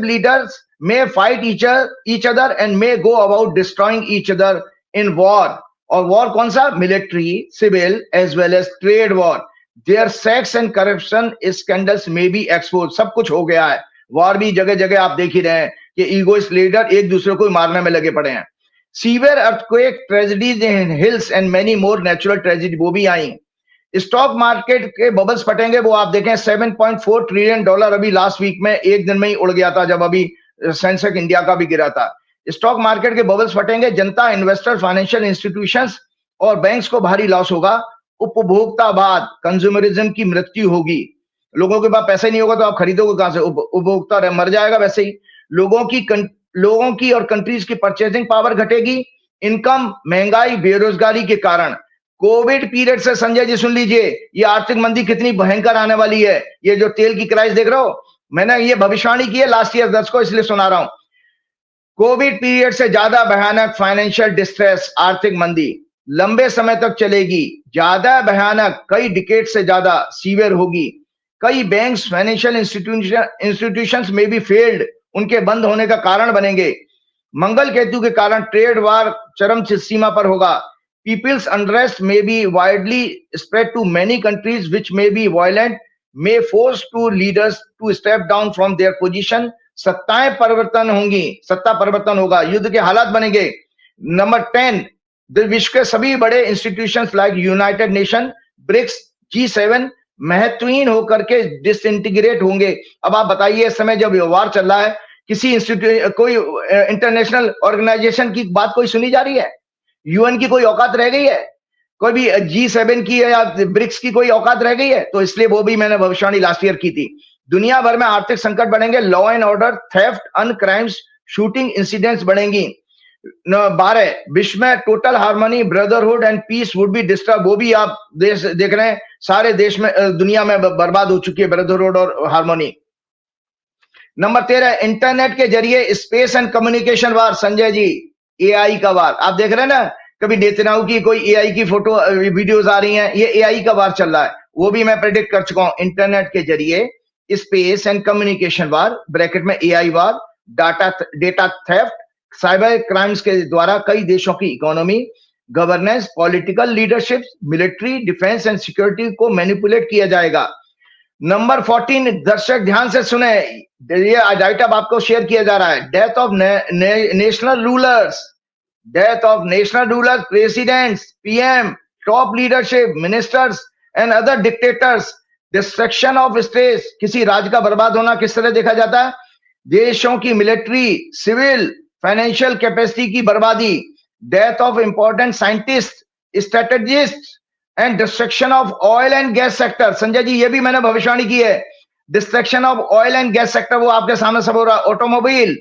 leaders may fight each other and may go about destroying each other in war। और वॉर कौन सा? Military, civil as well as trade war. There sex and corruption scandals में बी एक्सपोज। सब कुछ हो गया है, war भी जगह जगह आप देख ही रहे हैं कि ईगोइस्ट लीडर एक दूसरे को मारने में लगे पड़े हैं। Severe earthquake, tragedies in hills and many more natural tragedy, वो भी आई। स्टॉक मार्केट के बबल्स फटेंगे, वो आप देखें। $7.4 ट्रिलियन अभी लास्ट वीक में एक दिन में ही उड़ गया था, जब अभी सेंसेक्स इंडिया का भी गिरा था। स्टॉक मार्केट के बबल्स फटेंगे, जनता, इन्वेस्टर, फाइनेंशियल इंस्टीट्यूशंस और बैंक्स को भारी लॉस होगा। उपभोक्तावाद, कंज्यूमरिज्म की मृत्यु होगी। लोगों के पास पैसे नहीं होगा तो आप खरीदोगे कहां से? उपभोक्ता मर जाएगा वैसे ही। लोगों की और कंट्रीज की परचेजिंग पावर घटेगी। इनकम, महंगाई, बेरोजगारी के कारण। कोविड पीरियड से संजय जी सुन लीजिए, ये आर्थिक मंदी कितनी भयंकर आने वाली है। ये जो तेल की क्राइस देख रहे हो, मैंने ये भविष्यवाणी की है लास्ट ईयर 10 को, इसलिए सुना रहा हूं। कोविड पीरियड से ज्यादा भयानक फाइनेंशियल डिस्ट्रेस, आर्थिक मंदी लंबे समय तक चलेगी, ज्यादा भयानक, कई डिकेड से ज्यादा सीवियर होगी। कई बैंक्स, फाइनेंशियल इंस्टीट्यूशंस में भी फेल्ड, उनके बंद होने का कारण बनेंगे। मंगल केतु के कारण ट्रेड वार चरम सीमा पर होगा। People's unrest may be widely spread to many countries which may be violent, may force to leaders to step down from their position। सत्ताएं परिवर्तन होंगी, सत्ता परिवर्तन होगा, युद्ध के हालात बनेंगे। नंबर 10, विश्व के सभी बड़े institutions like United Nation, BRICS, G7 महत्वहीन होकर के डिसइंटीग्रेट होंगे। अब आप बताइए, इस समय जब वार चल रहा है, किसी इंस्टीट्यूट, कोई इंटरनेशनल ऑर्गेनाइजेशन की बात कोई सुनी जा रही है? यूएन की कोई औकात रह गई है? कोई भी G7 की या ब्रिक्स की कोई औकात रह गई है? तो इसलिए वो भी मैंने भविष्यवाणी लास्ट ईयर की थी। दुनिया भर में आर्थिक संकट बढ़ेंगे, law and order, theft, and crimes, shooting incidents बढ़ेंगी। 12, विश्व में total harmony, brotherhood and peace would be disturb. वो भी आप देश देख रहे हैं, सारे देश में, दुनिया में बर्बाद हो चुकी है ब्रदरहुड और हार्मनी। नंबर 13, इंटरनेट के जरिए space and communication war, Sanjay ji, AI का वार। आप देख रहे हैं ना, कभी नेतन्याहू की कोई एआई की फोटो वीडियोस आ रही हैं, ये एआई का वार चल रहा है। वो भी मैं प्रेडिक्ट कर चुका हूं। इंटरनेट के जरिए space and communication war, bracket में एआई वार, डेटा थेफ्ट, साइबर क्राइम्स के द्वारा कई देशों की economy, governance, political leadership, military, defence and security को मैनिपुलेट किया जाएगा। नंबर 14, दर्शक ध्यान से सुने, ये आइटम आपको शेयर किया जा रहा है। Death of national rulers, death of national rulers, presidents, PM, top leadership, ministers and other dictators, destruction of states. किसी राज्य का बर्बाद होना किस तरह देखा जाता है? देशों की मिलिट्री, सिविल, फाइनेंशियल कैपेसिटी की बर्बादी, death of important scientist, strategist and destruction of oil and gas sector. Sanjay ji, ये भी मैंने भविष्यवाणी की है। Destruction of oil and gas sector, वो आपके सामने सब हो रहा है। Automobile,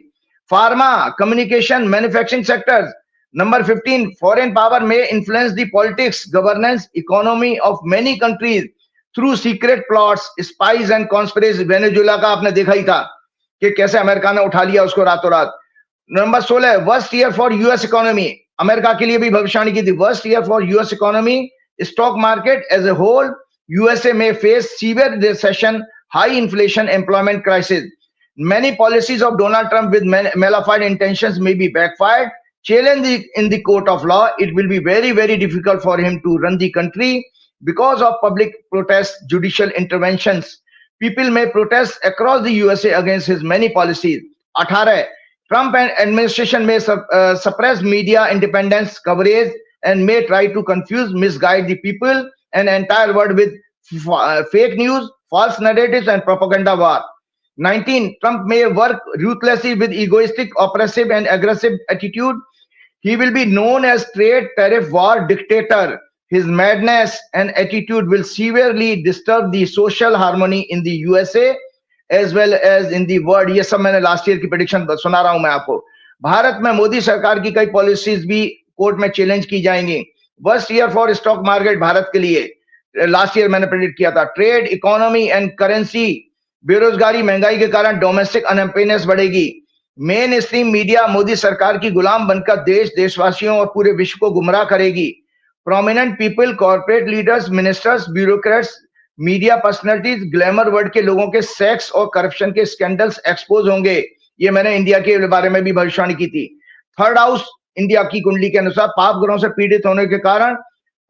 pharma, communication, manufacturing sectors. Number 15, foreign power में influence the politics, governance, economy of many countries through secret plots, spies and conspiracy. Venezuela का आपने देखा ही था कि कैसे अमेरिका ने उठा लिया उसको रातों रात। Number 16, worst year for US economy. America के लिए भी भविष्यवाणी की थी। Worst year for US economy, stock market as a whole, USA may face severe recession, high inflation, employment crisis. Many policies of Donald Trump with malignant intentions may be backfired. Challenged in the court of law, it will be very, very difficult for him to run the country because of public protests, judicial interventions. People may protest across the USA against his many policies. 18, Trump administration may suppress media independence coverage and may try to confuse, misguide the people and entire world with fake news, false narratives and propaganda war. 19, Trump may work ruthlessly with egoistic, oppressive and aggressive attitude. He will be known as trade tariff war dictator. His madness and attitude will severely disturb the social harmony in the USA as well as in the world. ये सब मैंने last year की prediction सुना रहा हूं मैं आपको। भारत में मोदी सरकार की कई पॉलिसीज भी कोर्ट में चैलेंज की जाएंगी। Worst year for stock market Bharat के लिए, लास्ट ईयर मैंने प्रेडिक्ट किया था। ट्रेड, इकोनॉमी एंड करेंसी, बेरोजगारी, महंगाई के कारण डोमेस्टिक अनएम्प्लॉयमेंट बढ़ेगी। मेन स्ट्रीम मीडिया मोदी सरकार की गुलाम बनकर देश, देशवासियों और पूरे विश्व को गुमराह करेगी। Prominent people, corporate leaders, ministers, bureaucrats, media personalities, glamour world के लोगों के सेक्स और करप्शन के स्कैंडल्स एक्सपोज होंगे। ये मैंने इंडिया के बारे में भी भविष्यवाणी की थी। थर्ड हाउस इंडिया की कुंडली के अनुसार पाप ग्रहों से पीड़ित होने के कारण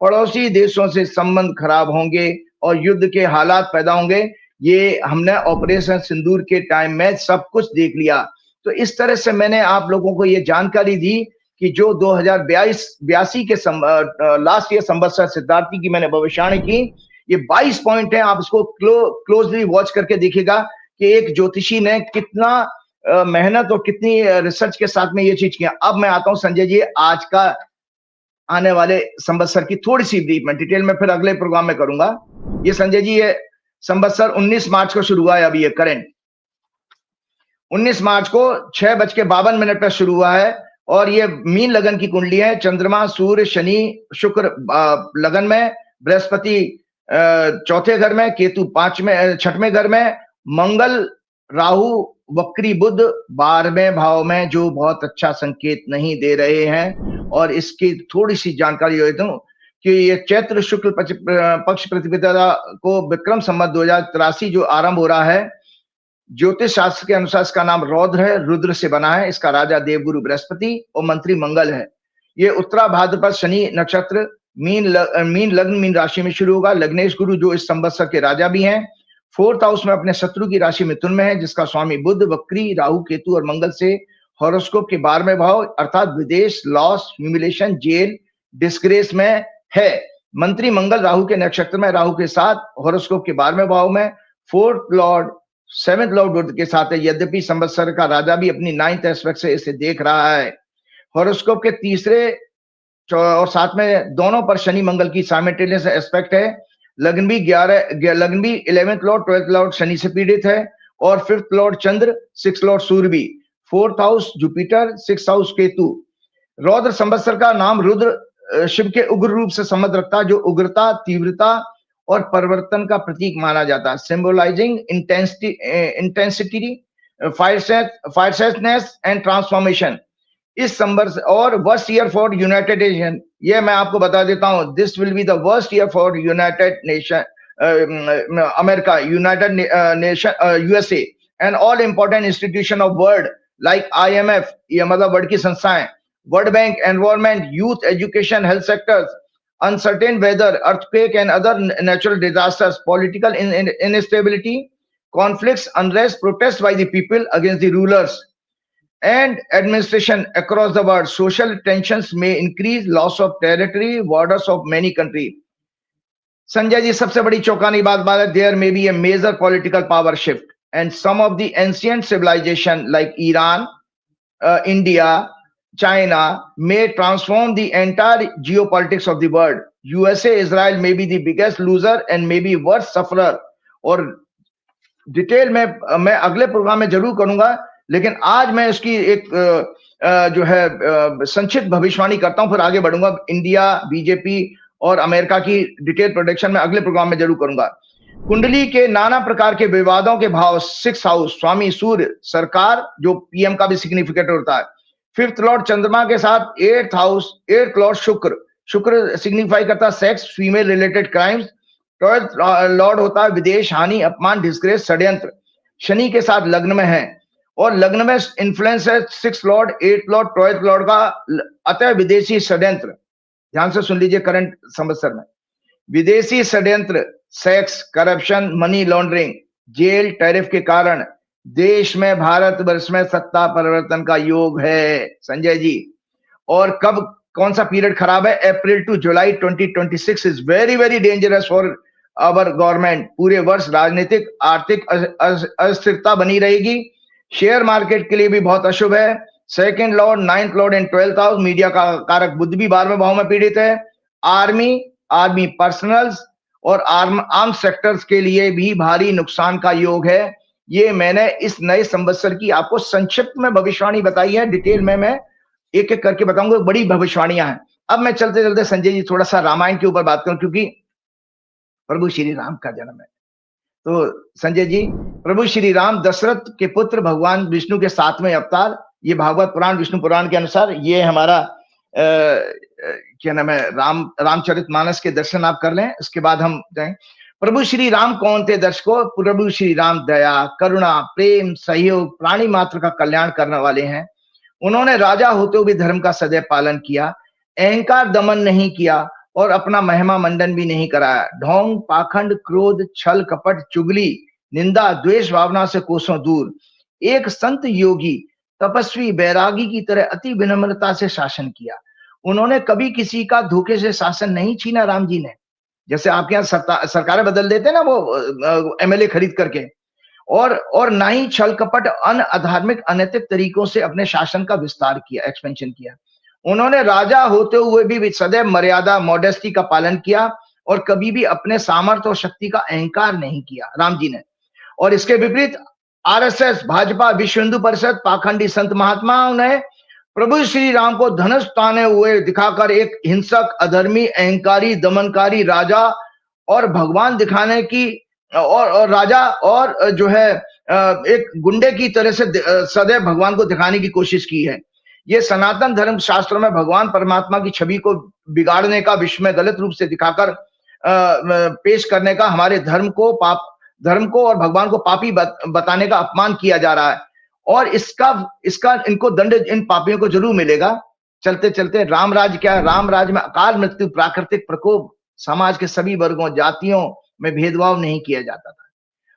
पड़ोसी देशों से संबंध खराब होंगे और युद्ध के हालात पैदा होंगे। ये हमने ऑपरेशन सिंदूर के टाइम में सब कुछ देख लिया। तो इस तरह से मैंने आप लोगों को ये जानकारी दी कि जो 2082 के लास्ट ईयर संवत्सर सिद्धार्थी की मैंने भविष्यवाणी की, ये 22 पॉइंट है। आप इसको क्लोजली वॉच करके देखिएगा कि एक ज्योतिषी ने कितना मेहनत और कितनी रिसर्च के साथ में ये चीज किया। अब मैं आता हूं संजय जी आज का आने वाले संवत्सर की थोड़ी सी ब्रीफ में, डिटेल में फिर अगले प्रोग्राम में करूंगा। ये संजय जी ये संवत्सर 19 मार्च को शुरू हुआ है, अभी ये करंट 19 मार्च को 6:52 पर शुरू हुआ है और ये मीन लगन की कुंडली है। चंद्रमा, सूर्य, शनि, शुक्र लगन में, बृहस्पति चौथे घर में, केतु छठवें घर में, मंगल, राहु, वक्री बुध 12वें भाव में, जो बहुत अच्छा संकेत नहीं दे रहे हैं। और इसकी थोड़ी सी जानकारी दे दूं कि ये चैत्र शुक्ल पक्ष प्रतिपदा को विक्रम संवत 2083 जो आरंभ हो रहा है, ज्योतिष शास्त्र के अनुसार इसका नाम रौद्र है, रुद्र से बना है। इसका राजा देवगुरु बृहस्पति और मंत्री मंगल है। ये उत्तरा भाद्रपद शनि नक्षत्र मीन लग्न मीन राशि में शुरू होगा। लग्नेश गुरु जो इस संवत्सर के राजा भी हैं, 4th हाउस में अपने शत्रु की राशि मिथुन में है, जिसका स्वामी बुध, वक्री, राहु, केतु और मंगल से हॉरोस्कोप के 12वें भाव अर्थात विदेश, लॉस, ह्यूमिलेशन, जेल, डिस्ग्रेस में है। मंत्री मंगल राहु के नक्षत्र में, राहु के साथ हॉरोस्कोप के 12वें भाव में, 4th लॉर्ड 7th लॉर्ड बुध के साथ है। यद्यपि संवत्सर का राजा भी अपनी 9th एस्पेक्ट से इसे देख रहा है। हॉरोस्कोप के तीसरे और 7 में दोनों पर शनि मंगल की साइमल्टेनियस एस्पेक्ट है। लग्न भी 11th Lord 12th Lord Shani से पीड़ित है और 5th लॉर्ड चंद्र, 6th लॉर्ड सूर्य भी, 4th house Jupiter, 6th house Ketu. रौद्र संवत्सर का नाम रुद्र शिव के उग्र रूप से संबंध रखता है, जो उग्रता, तीव्रता और परिवर्तन का प्रतीक माना जाता है। Symbolising intensity, fierceness and transformation. इस संवत्सर और worst year for United Nation, ये मैं आपको बता देता हूं, this will be the worst year for United Nation America, United Nation USA and all important institution of world like IMF, ये मतलब वर्ल्ड की संस्थाएं, world bank, environment, youth, education, health sectors, uncertain weather, earthquake and other natural disasters, political instability, conflicts, unrest, protests by the people against the rulers and administration across the world. Social tensions may increase, loss of territory, borders of many countries. Sanjay ji सबसे बड़ी चौंकानी बात है, there may be a major political power shift and some of the ancient civilization like Iran, India, China may transform the entire geopolitics of the world. USA, Israel may be the biggest loser and may be worst sufferer. और detail में मैं अगले programme में जरूर करूंगा, लेकिन आज मैं इसकी एक जो है संक्षिप्त भविष्यवाणी करता हूं, फिर आगे बढ़ूंगा। इंडिया, बीजेपी और अमेरिका की डिटेल प्रोडिक्शन में अगले प्रोग्राम में जरूर करूंगा। कुंडली के नाना प्रकार के विवादों के भाव 6th हाउस, स्वामी सूर्य, सरकार जो PM का भी सिग्निफिकेटर होता है। 5th लॉर्ड चंद्रमा के साथ 8th हाउस, 8th लॉर्ड शुक्र सिग्निफाई करता है sex, female related crimes. 12th Lord होता है विदेश, हानि, अपमान, डिस्ग्रेस, षड्यंत्र। शनि के साथ लग्न में है और लग्न में इन्फ्लुएंस है 6th Lord, 8th Lord, 12th Lord का, अतः विदेशी षड्यंत्र। ध्यान से सुन लीजिए, करंट संवत्सर में विदेशी षड्यंत्र, sex, corruption, money laundering, jail, tariff के कारण देश में, भारतवर्ष में सत्ता परिवर्तन का योग है संजय जी। और कब कौन सा पीरियड खराब है? April to July 2026 is very very dangerous for our government. पूरे वर्ष राजनीतिक आर्थिक अस्थिरता बनी रहेगी। शेयर मार्केट के लिए भी बहुत अशुभ है। 2nd Lord, 9th Lord and 12th house, media का कारक बुध भी 12वें भाव में पीड़ित है। आर्मी पर्सनल्स और आर्म सेक्टर्स के लिए भी भारी नुकसान का योग है। ये मैंने इस नए संवत्सर की आपको संक्षिप्त में भविष्यवाणी बताई है। डिटेल में मैं एक एक करके बताऊंगा, बड़ी भविष्यवाणियां हैं। अब मैं चलते चलते संजय जी थोड़ा सा रामायण के ऊपर बात करूं, क्योंकि प्रभु श्री राम का जन्म है। तो संजय जी, प्रभु श्री राम दशरथ के पुत्र, भगवान विष्णु के 7वें अवतार। ये भागवत पुराण, विष्णु पुराण के अनुसार ये हमारा क्या नाम है, रामचरितमानस के दर्शन आप कर लें, उसके बाद हम जाएं। प्रभु श्री राम कौन थे दर्शकों? प्रभु श्री राम दया, करुणा, प्रेम, सहयोग, प्राणी मात्र का कल्याण करने वाले हैं। उन्होंने राजा होते हुए धर्म का सदैव पालन किया, अहंकार दमन नहीं किया और अपना महिमा मंडन भी नहीं कराया। ढोंग, पाखंड, क्रोध, छल, कपट, चुगली, निंदा, द्वेष भावना से कोसों दूर एक संत योगी, तपस्वी, बैरागी की तरह अति विनम्रता से शासन किया। उन्होंने कभी किसी का धोखे से शासन नहीं छीना। राम जी ने, जैसे आपके यहाँ सरकारें बदल देते ना वो MLA खरीद करके, और ना ही छल कपट अधार्मिक अनैतिक तरीकों से अपने शासन का विस्तार किया, एक्सपेंशन किया। उन्होंने राजा होते हुए भी सदैव मर्यादा, मॉडेस्टी का पालन किया और कभी भी अपने सामर्थ्य और शक्ति का अहंकार नहीं किया, राम जी ने। और इसके विपरीत आरएसएस, भाजपा, विश्व हिंदू परिषद, पाखंडी संत महात्माओं ने प्रभु श्री राम को धनुष ताने हुए दिखाकर एक हिंसक, अधर्मी, अहंकारी, दमनकारी राजा और भगवान दिखाने की और राजा और जो है एक गुंडे की तरह से सदैव भगवान को दिखाने की कोशिश की है। ये सनातन धर्म शास्त्रों में भगवान परमात्मा की छवि को बिगाड़ने का, विश्व में गलत रूप से दिखाकर पेश करने का, हमारे धर्म को और भगवान को पापी बताने का अपमान किया जा रहा है। और इसका इनको दंड इन पापियों को जरूर मिलेगा। चलते चलते राम राज क्या है? राम राज में अकाल मृत्यु, प्राकृतिक प्रकोप, समाज के सभी वर्गों, जातियों में भेदभाव नहीं किया जाता था,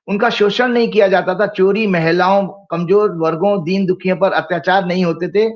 उनका शोषण नहीं किया जाता था, चोरी, महिलाओं, कमजोर वर्गों, दीन दुखियों पर अत्याचार नहीं होते थे।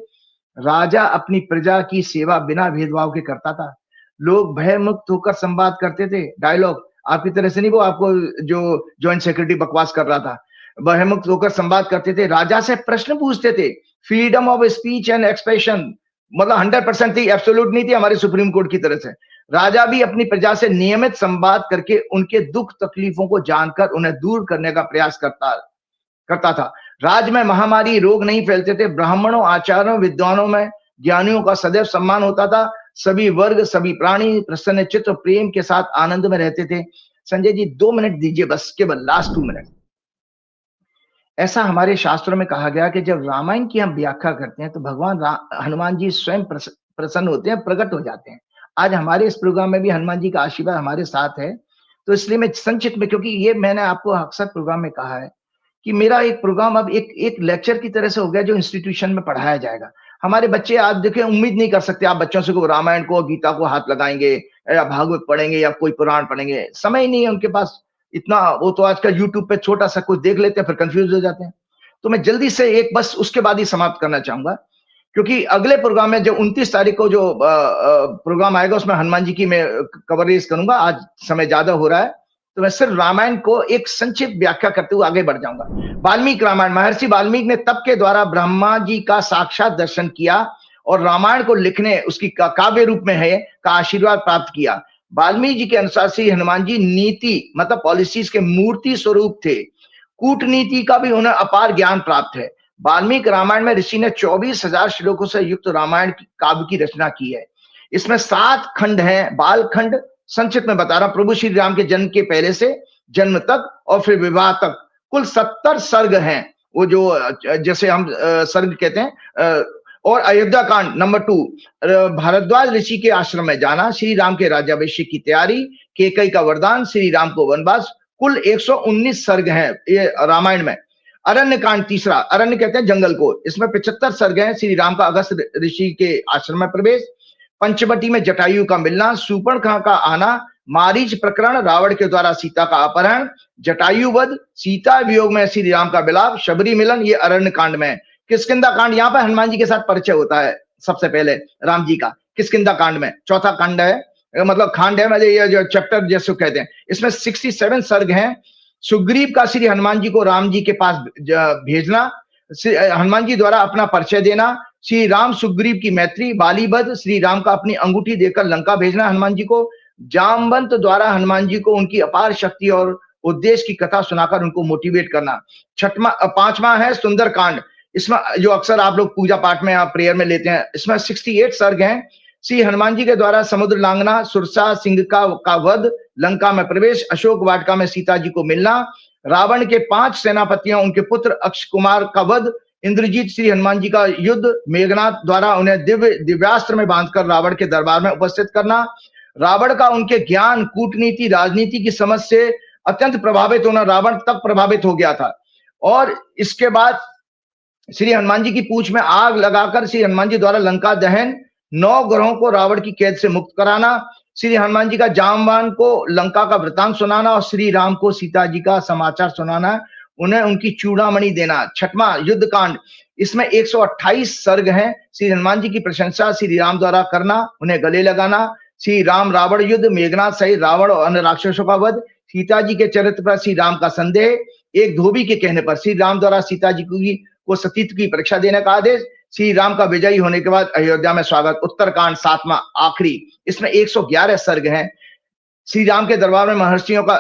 राजा अपनी प्रजा की सेवा बिना भेदभाव के करता था। लोग भय मुक्त होकर संवाद करते थे। डायलॉग आपकी तरह से नहीं, वो आपको जो जॉइंट सेक्रेटरी बकवास कर रहा था, भय मुक्त होकर संवाद करते थे। राजा से प्रश्न पूछते थे। Freedom of speech and expression, मतलब 100% थी, एब्सोल्यूट नहीं थी हमारे सुप्रीम कोर्ट की तरह से। राजा भी अपनी प्रजा से नियमित संवाद करके उनके दुख तकलीफों को जानकर उन्हें दूर करने का प्रयास करता था। राज्य में महामारी, रोग नहीं फैलते थे। ब्राह्मणों, आचार्यों, विद्वानों में ज्ञानियों का सदैव सम्मान होता था। सभी वर्ग, सभी प्राणी प्रसन्न चित्त, प्रेम के साथ आनंद में रहते थे। संजय जी 2 मिनट दीजिए बस, केवल लास्ट 2 मिनट। ऐसा हमारे शास्त्रों में कहा गया कि जब रामायण की हम व्याख्या करते हैं तो भगवान हनुमान जी स्वयं प्रसन्न होते हैं, प्रकट हो जाते हैं। आज हमारे इस प्रोग्राम में भी हनुमान जी का आशीर्वाद हमारे साथ है। तो इसलिए मैं संक्षिप्त में, क्योंकि ये मैंने आपको अक्सर प्रोग्राम में कहा है कि मेरा एक प्रोग्राम अब एक लेक्चर की तरह से हो गया जो इंस्टीट्यूशन में पढ़ाया जाएगा। हमारे बच्चे आज देखिए, उम्मीद नहीं कर सकते आप बच्चों से को रामायण को, गीता को हाथ लगाएंगे या भागवत पढ़ेंगे या कोई पुराण पढ़ेंगे। समय ही नहीं है उनके पास इतना। वो तो आजकल यूट्यूब पे छोटा सा कुछ देख लेते हैं, फिर कंफ्यूज हो जाते हैं। तो मैं जल्दी से एक बस उसके बाद ही समाप्त करना चाहूंगा, क्योंकि अगले प्रोग्राम में जो 29 तारीख को जो प्रोग्राम आएगा उसमें हनुमान जी की मैं कवरेज करूंगा। आज समय ज्यादा हो रहा है तो मैं सिर्फ रामायण को एक संक्षिप्त व्याख्या करते हुए आगे बढ़ जाऊंगा। वाल्मीकि रामायण, महर्षि वाल्मीकि ने तप के द्वारा ब्रह्मा जी का साक्षात दर्शन किया और रामायण को लिखने, उसकी काव्य रूप में है, का आशीर्वाद प्राप्त किया। वाल्मीकि जी के अनुसार श्री हनुमान जी नीति मतलब पॉलिसीज के मूर्ति स्वरूप थे। कूटनीति का भी उन्हें अपार ज्ञान प्राप्त है। वाल्मीकि रामायण में ऋषि ने 24,000 श्लोकों से युक्त रामायण काव्य की रचना की है। इसमें 7 खंड हैं। बाल खंड संक्षिप्त में बता रहा हूं, प्रभु श्री राम के जन्म के पहले से जन्म तक और फिर विवाह तक कुल 70 सर्ग हैं। वो जो जैसे हम सर्ग कहते हैं। और अयोध्या कांड नंबर 2, भारद्वाज ऋषि के आश्रम में जाना, श्री राम के राज्याभिषेक की तैयारी, केकई का वरदान, श्री राम को वनवास, कुल 119 सर्ग हैं ये रामायण में। अरण्य कांड तीसरा, अरण्य कहते हैं जंगल को, इसमें 75 सर्ग हैं। श्री राम का अगस्त ऋषि के आश्रम में प्रवेश, पंचवटी में जटायु का मिलना, सूर्पणखा का आना, मारीच प्रकरण, रावण के द्वारा सीता का अपहरण, जटायु वध, सीता वियोग में श्री राम का विलाप, शबरी मिलन, ये अरण्य कांड में। किष्किंधा कांड, यहाँ पर हनुमान जी के साथ परिचय होता है सबसे पहले राम जी का, किष्किंधा कांड में। चौथा कांड है, मतलब खांड है, ये जो चैप्टर जैसे कहते हैं। इसमें 67 सर्ग हैं। सुग्रीव का श्री हनुमान जी को राम जी के पास भेजना, हनुमान जी द्वारा अपना परिचय देना, श्री राम सुग्रीव की मैत्री, बालीवध, श्री राम का अपनी अंगूठी देकर लंका भेजना हनुमान जी को, जामवंत द्वारा हनुमान जी को उनकी अपार शक्ति और उद्देश्य की कथा सुनाकर उनको मोटिवेट करना। 5वां है सुंदर कांड, इसमें जो अक्सर आप लोग पूजा पाठ में, आप प्रेयर में लेते हैं। इसमें 68 सर्ग हैं। श्री हनुमान जी के द्वारा समुद्र लांघना, सुरसा सिंह का वध, लंका में प्रवेश, अशोक वाटिका में सीता जी को मिलना, रावण के 5 सेनापतियों उनके पुत्र अक्ष कुमार का वध, इंद्रजीत श्री हनुमान जी का युद्ध, मेघनाथ द्वारा उन्हें दिव्यास्त्र में बांधकर रावण के दरबार में उपस्थित करना, रावण का उनके ज्ञान, कूटनीति, राजनीति की समझ से अत्यंत प्रभावित होना, रावण तक प्रभावित हो गया था। और इसके बाद श्री हनुमान जी की पूंछ में आग लगाकर श्री हनुमान जी द्वारा लंका दहन, 9 ग्रहों को रावण की कैद से मुक्त कराना, श्री हनुमान जी का जामवान को लंका का वृतांत सुनाना और श्री राम को सीता जी का समाचार सुनाना, उन्हें उनकी चूड़ामणि देना। 6वां युद्ध कांड, इसमें 128 सर्ग हैं। श्री हनुमान जी की प्रशंसा श्री राम द्वारा करना, उन्हें गले लगाना, श्री राम रावण युद्ध, मेघनाथ सहित रावण और अन्य राक्षसों का वध, सीता जी के चरित्र पर श्री राम का संदेह, एक धोबी के कहने पर श्री राम द्वारा सीता जी को सतीत्व की परीक्षा देने का आदेश, श्री राम का विजयी होने के बाद अयोध्या में स्वागत, उत्तरकांड 7वां आखिरी। इसमें 111 सर्ग हैं। श्री राम के दरबार में महर्षियों का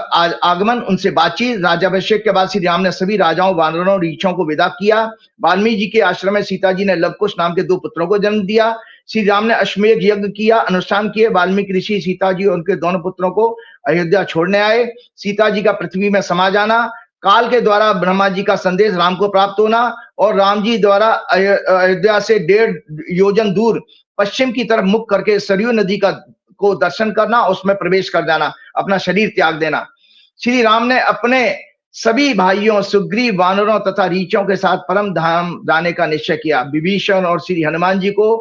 आगमन, उनसे बातचीत, राज्याभिषेक के बाद श्री राम ने सभी राजाओं, वानरों, रीछों को विदा किया। वाल्मीकि जी के आश्रम में सीता जी ने लवकुश नाम के 2 पुत्रों को जन्म दिया। श्री राम ने अश्वमेध यज्ञ किया, अनुष्ठान किए। वाल्मीकि ऋषि सीता जी और उनके दोनों पुत्रों को अयोध्या छोड़ने आए। सीता जी का पृथ्वी में समा जाना, काल के द्वारा ब्रह्मा जी का संदेश राम को प्राप्त होना और राम जी द्वारा अयोध्या से 1.5 योजन दूर पश्चिम की तरफ मुख करके सरयू नदी को दर्शन करना, उसमें प्रवेश कर जाना, अपना शरीर त्याग देना। श्री राम ने अपने सभी भाइयों सुग्रीव, वानरों तथा रीछों के साथ परम धाम जाने का निश्चय किया। विभीषण और श्री हनुमान जी को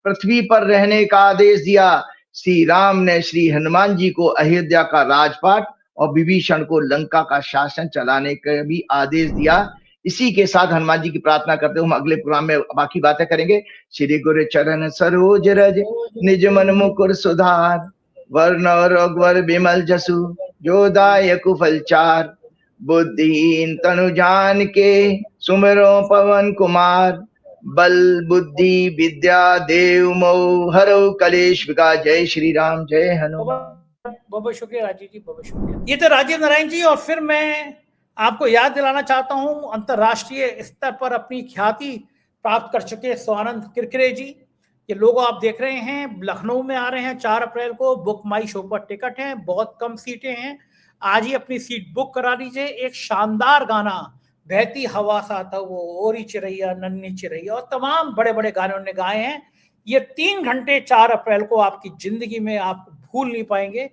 पृथ्वी पर रहने का आदेश दिया। श्री राम ने श्री हनुमान जी को अयोध्या का राजपाट और विभीषण को लंका का शासन चलाने का भी आदेश दिया। इसी के साथ हनुमान जी की प्रार्थना करते हुए हम अगले प्रोग्राम में बाकी बातें करेंगे। श्री गुरु चरण सरोज रज निज मन मुकुर सुधार, वर्ण रघुवर विमल जसु जो दायक फलचार, बुद्धिहीन तनु जान के सुमिरो पवन कुमार, बल बुद्धि विद्या देव मोह हरौ कलेश विकार। जय श्री राम, जय हनुमान। बहुत शुक्रिया राजीव जी, बहुत शुक्रिया। ये तो राजीव नारायण जी। और फिर मैं आपको याद दिलाना चाहता हूं, अंतरराष्ट्रीय स्तर पर अपनी ख्याति प्राप्त कर चुके स्वानंद किरकिरे जी। ये लोगो आप देख रहे हैं, लखनऊ में आ रहे हैं 4 अप्रैल को। बुक माई शो पर टिकट है, बहुत कम सीटें हैं। आज ही अपनी सीट बुक करा लीजिए। एक शानदार गाना, बहती हवा सा था वो, ओरी चिरैया नन्ही चिरैया, और तमाम बड़े बड़े गाने उन्होंने गाए हैं। ये 3 घंटे 4 अप्रैल को आपकी जिंदगी में आप भूल नहीं पाएंगे।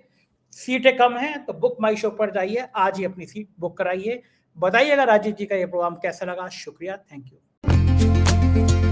सीटें कम हैं तो बुक माई शो पर जाइए, आज ही अपनी सीट बुक कराइए। बताइएगा राजीव जी का ये प्रोग्राम कैसा लगा। शुक्रिया, थैंक यू।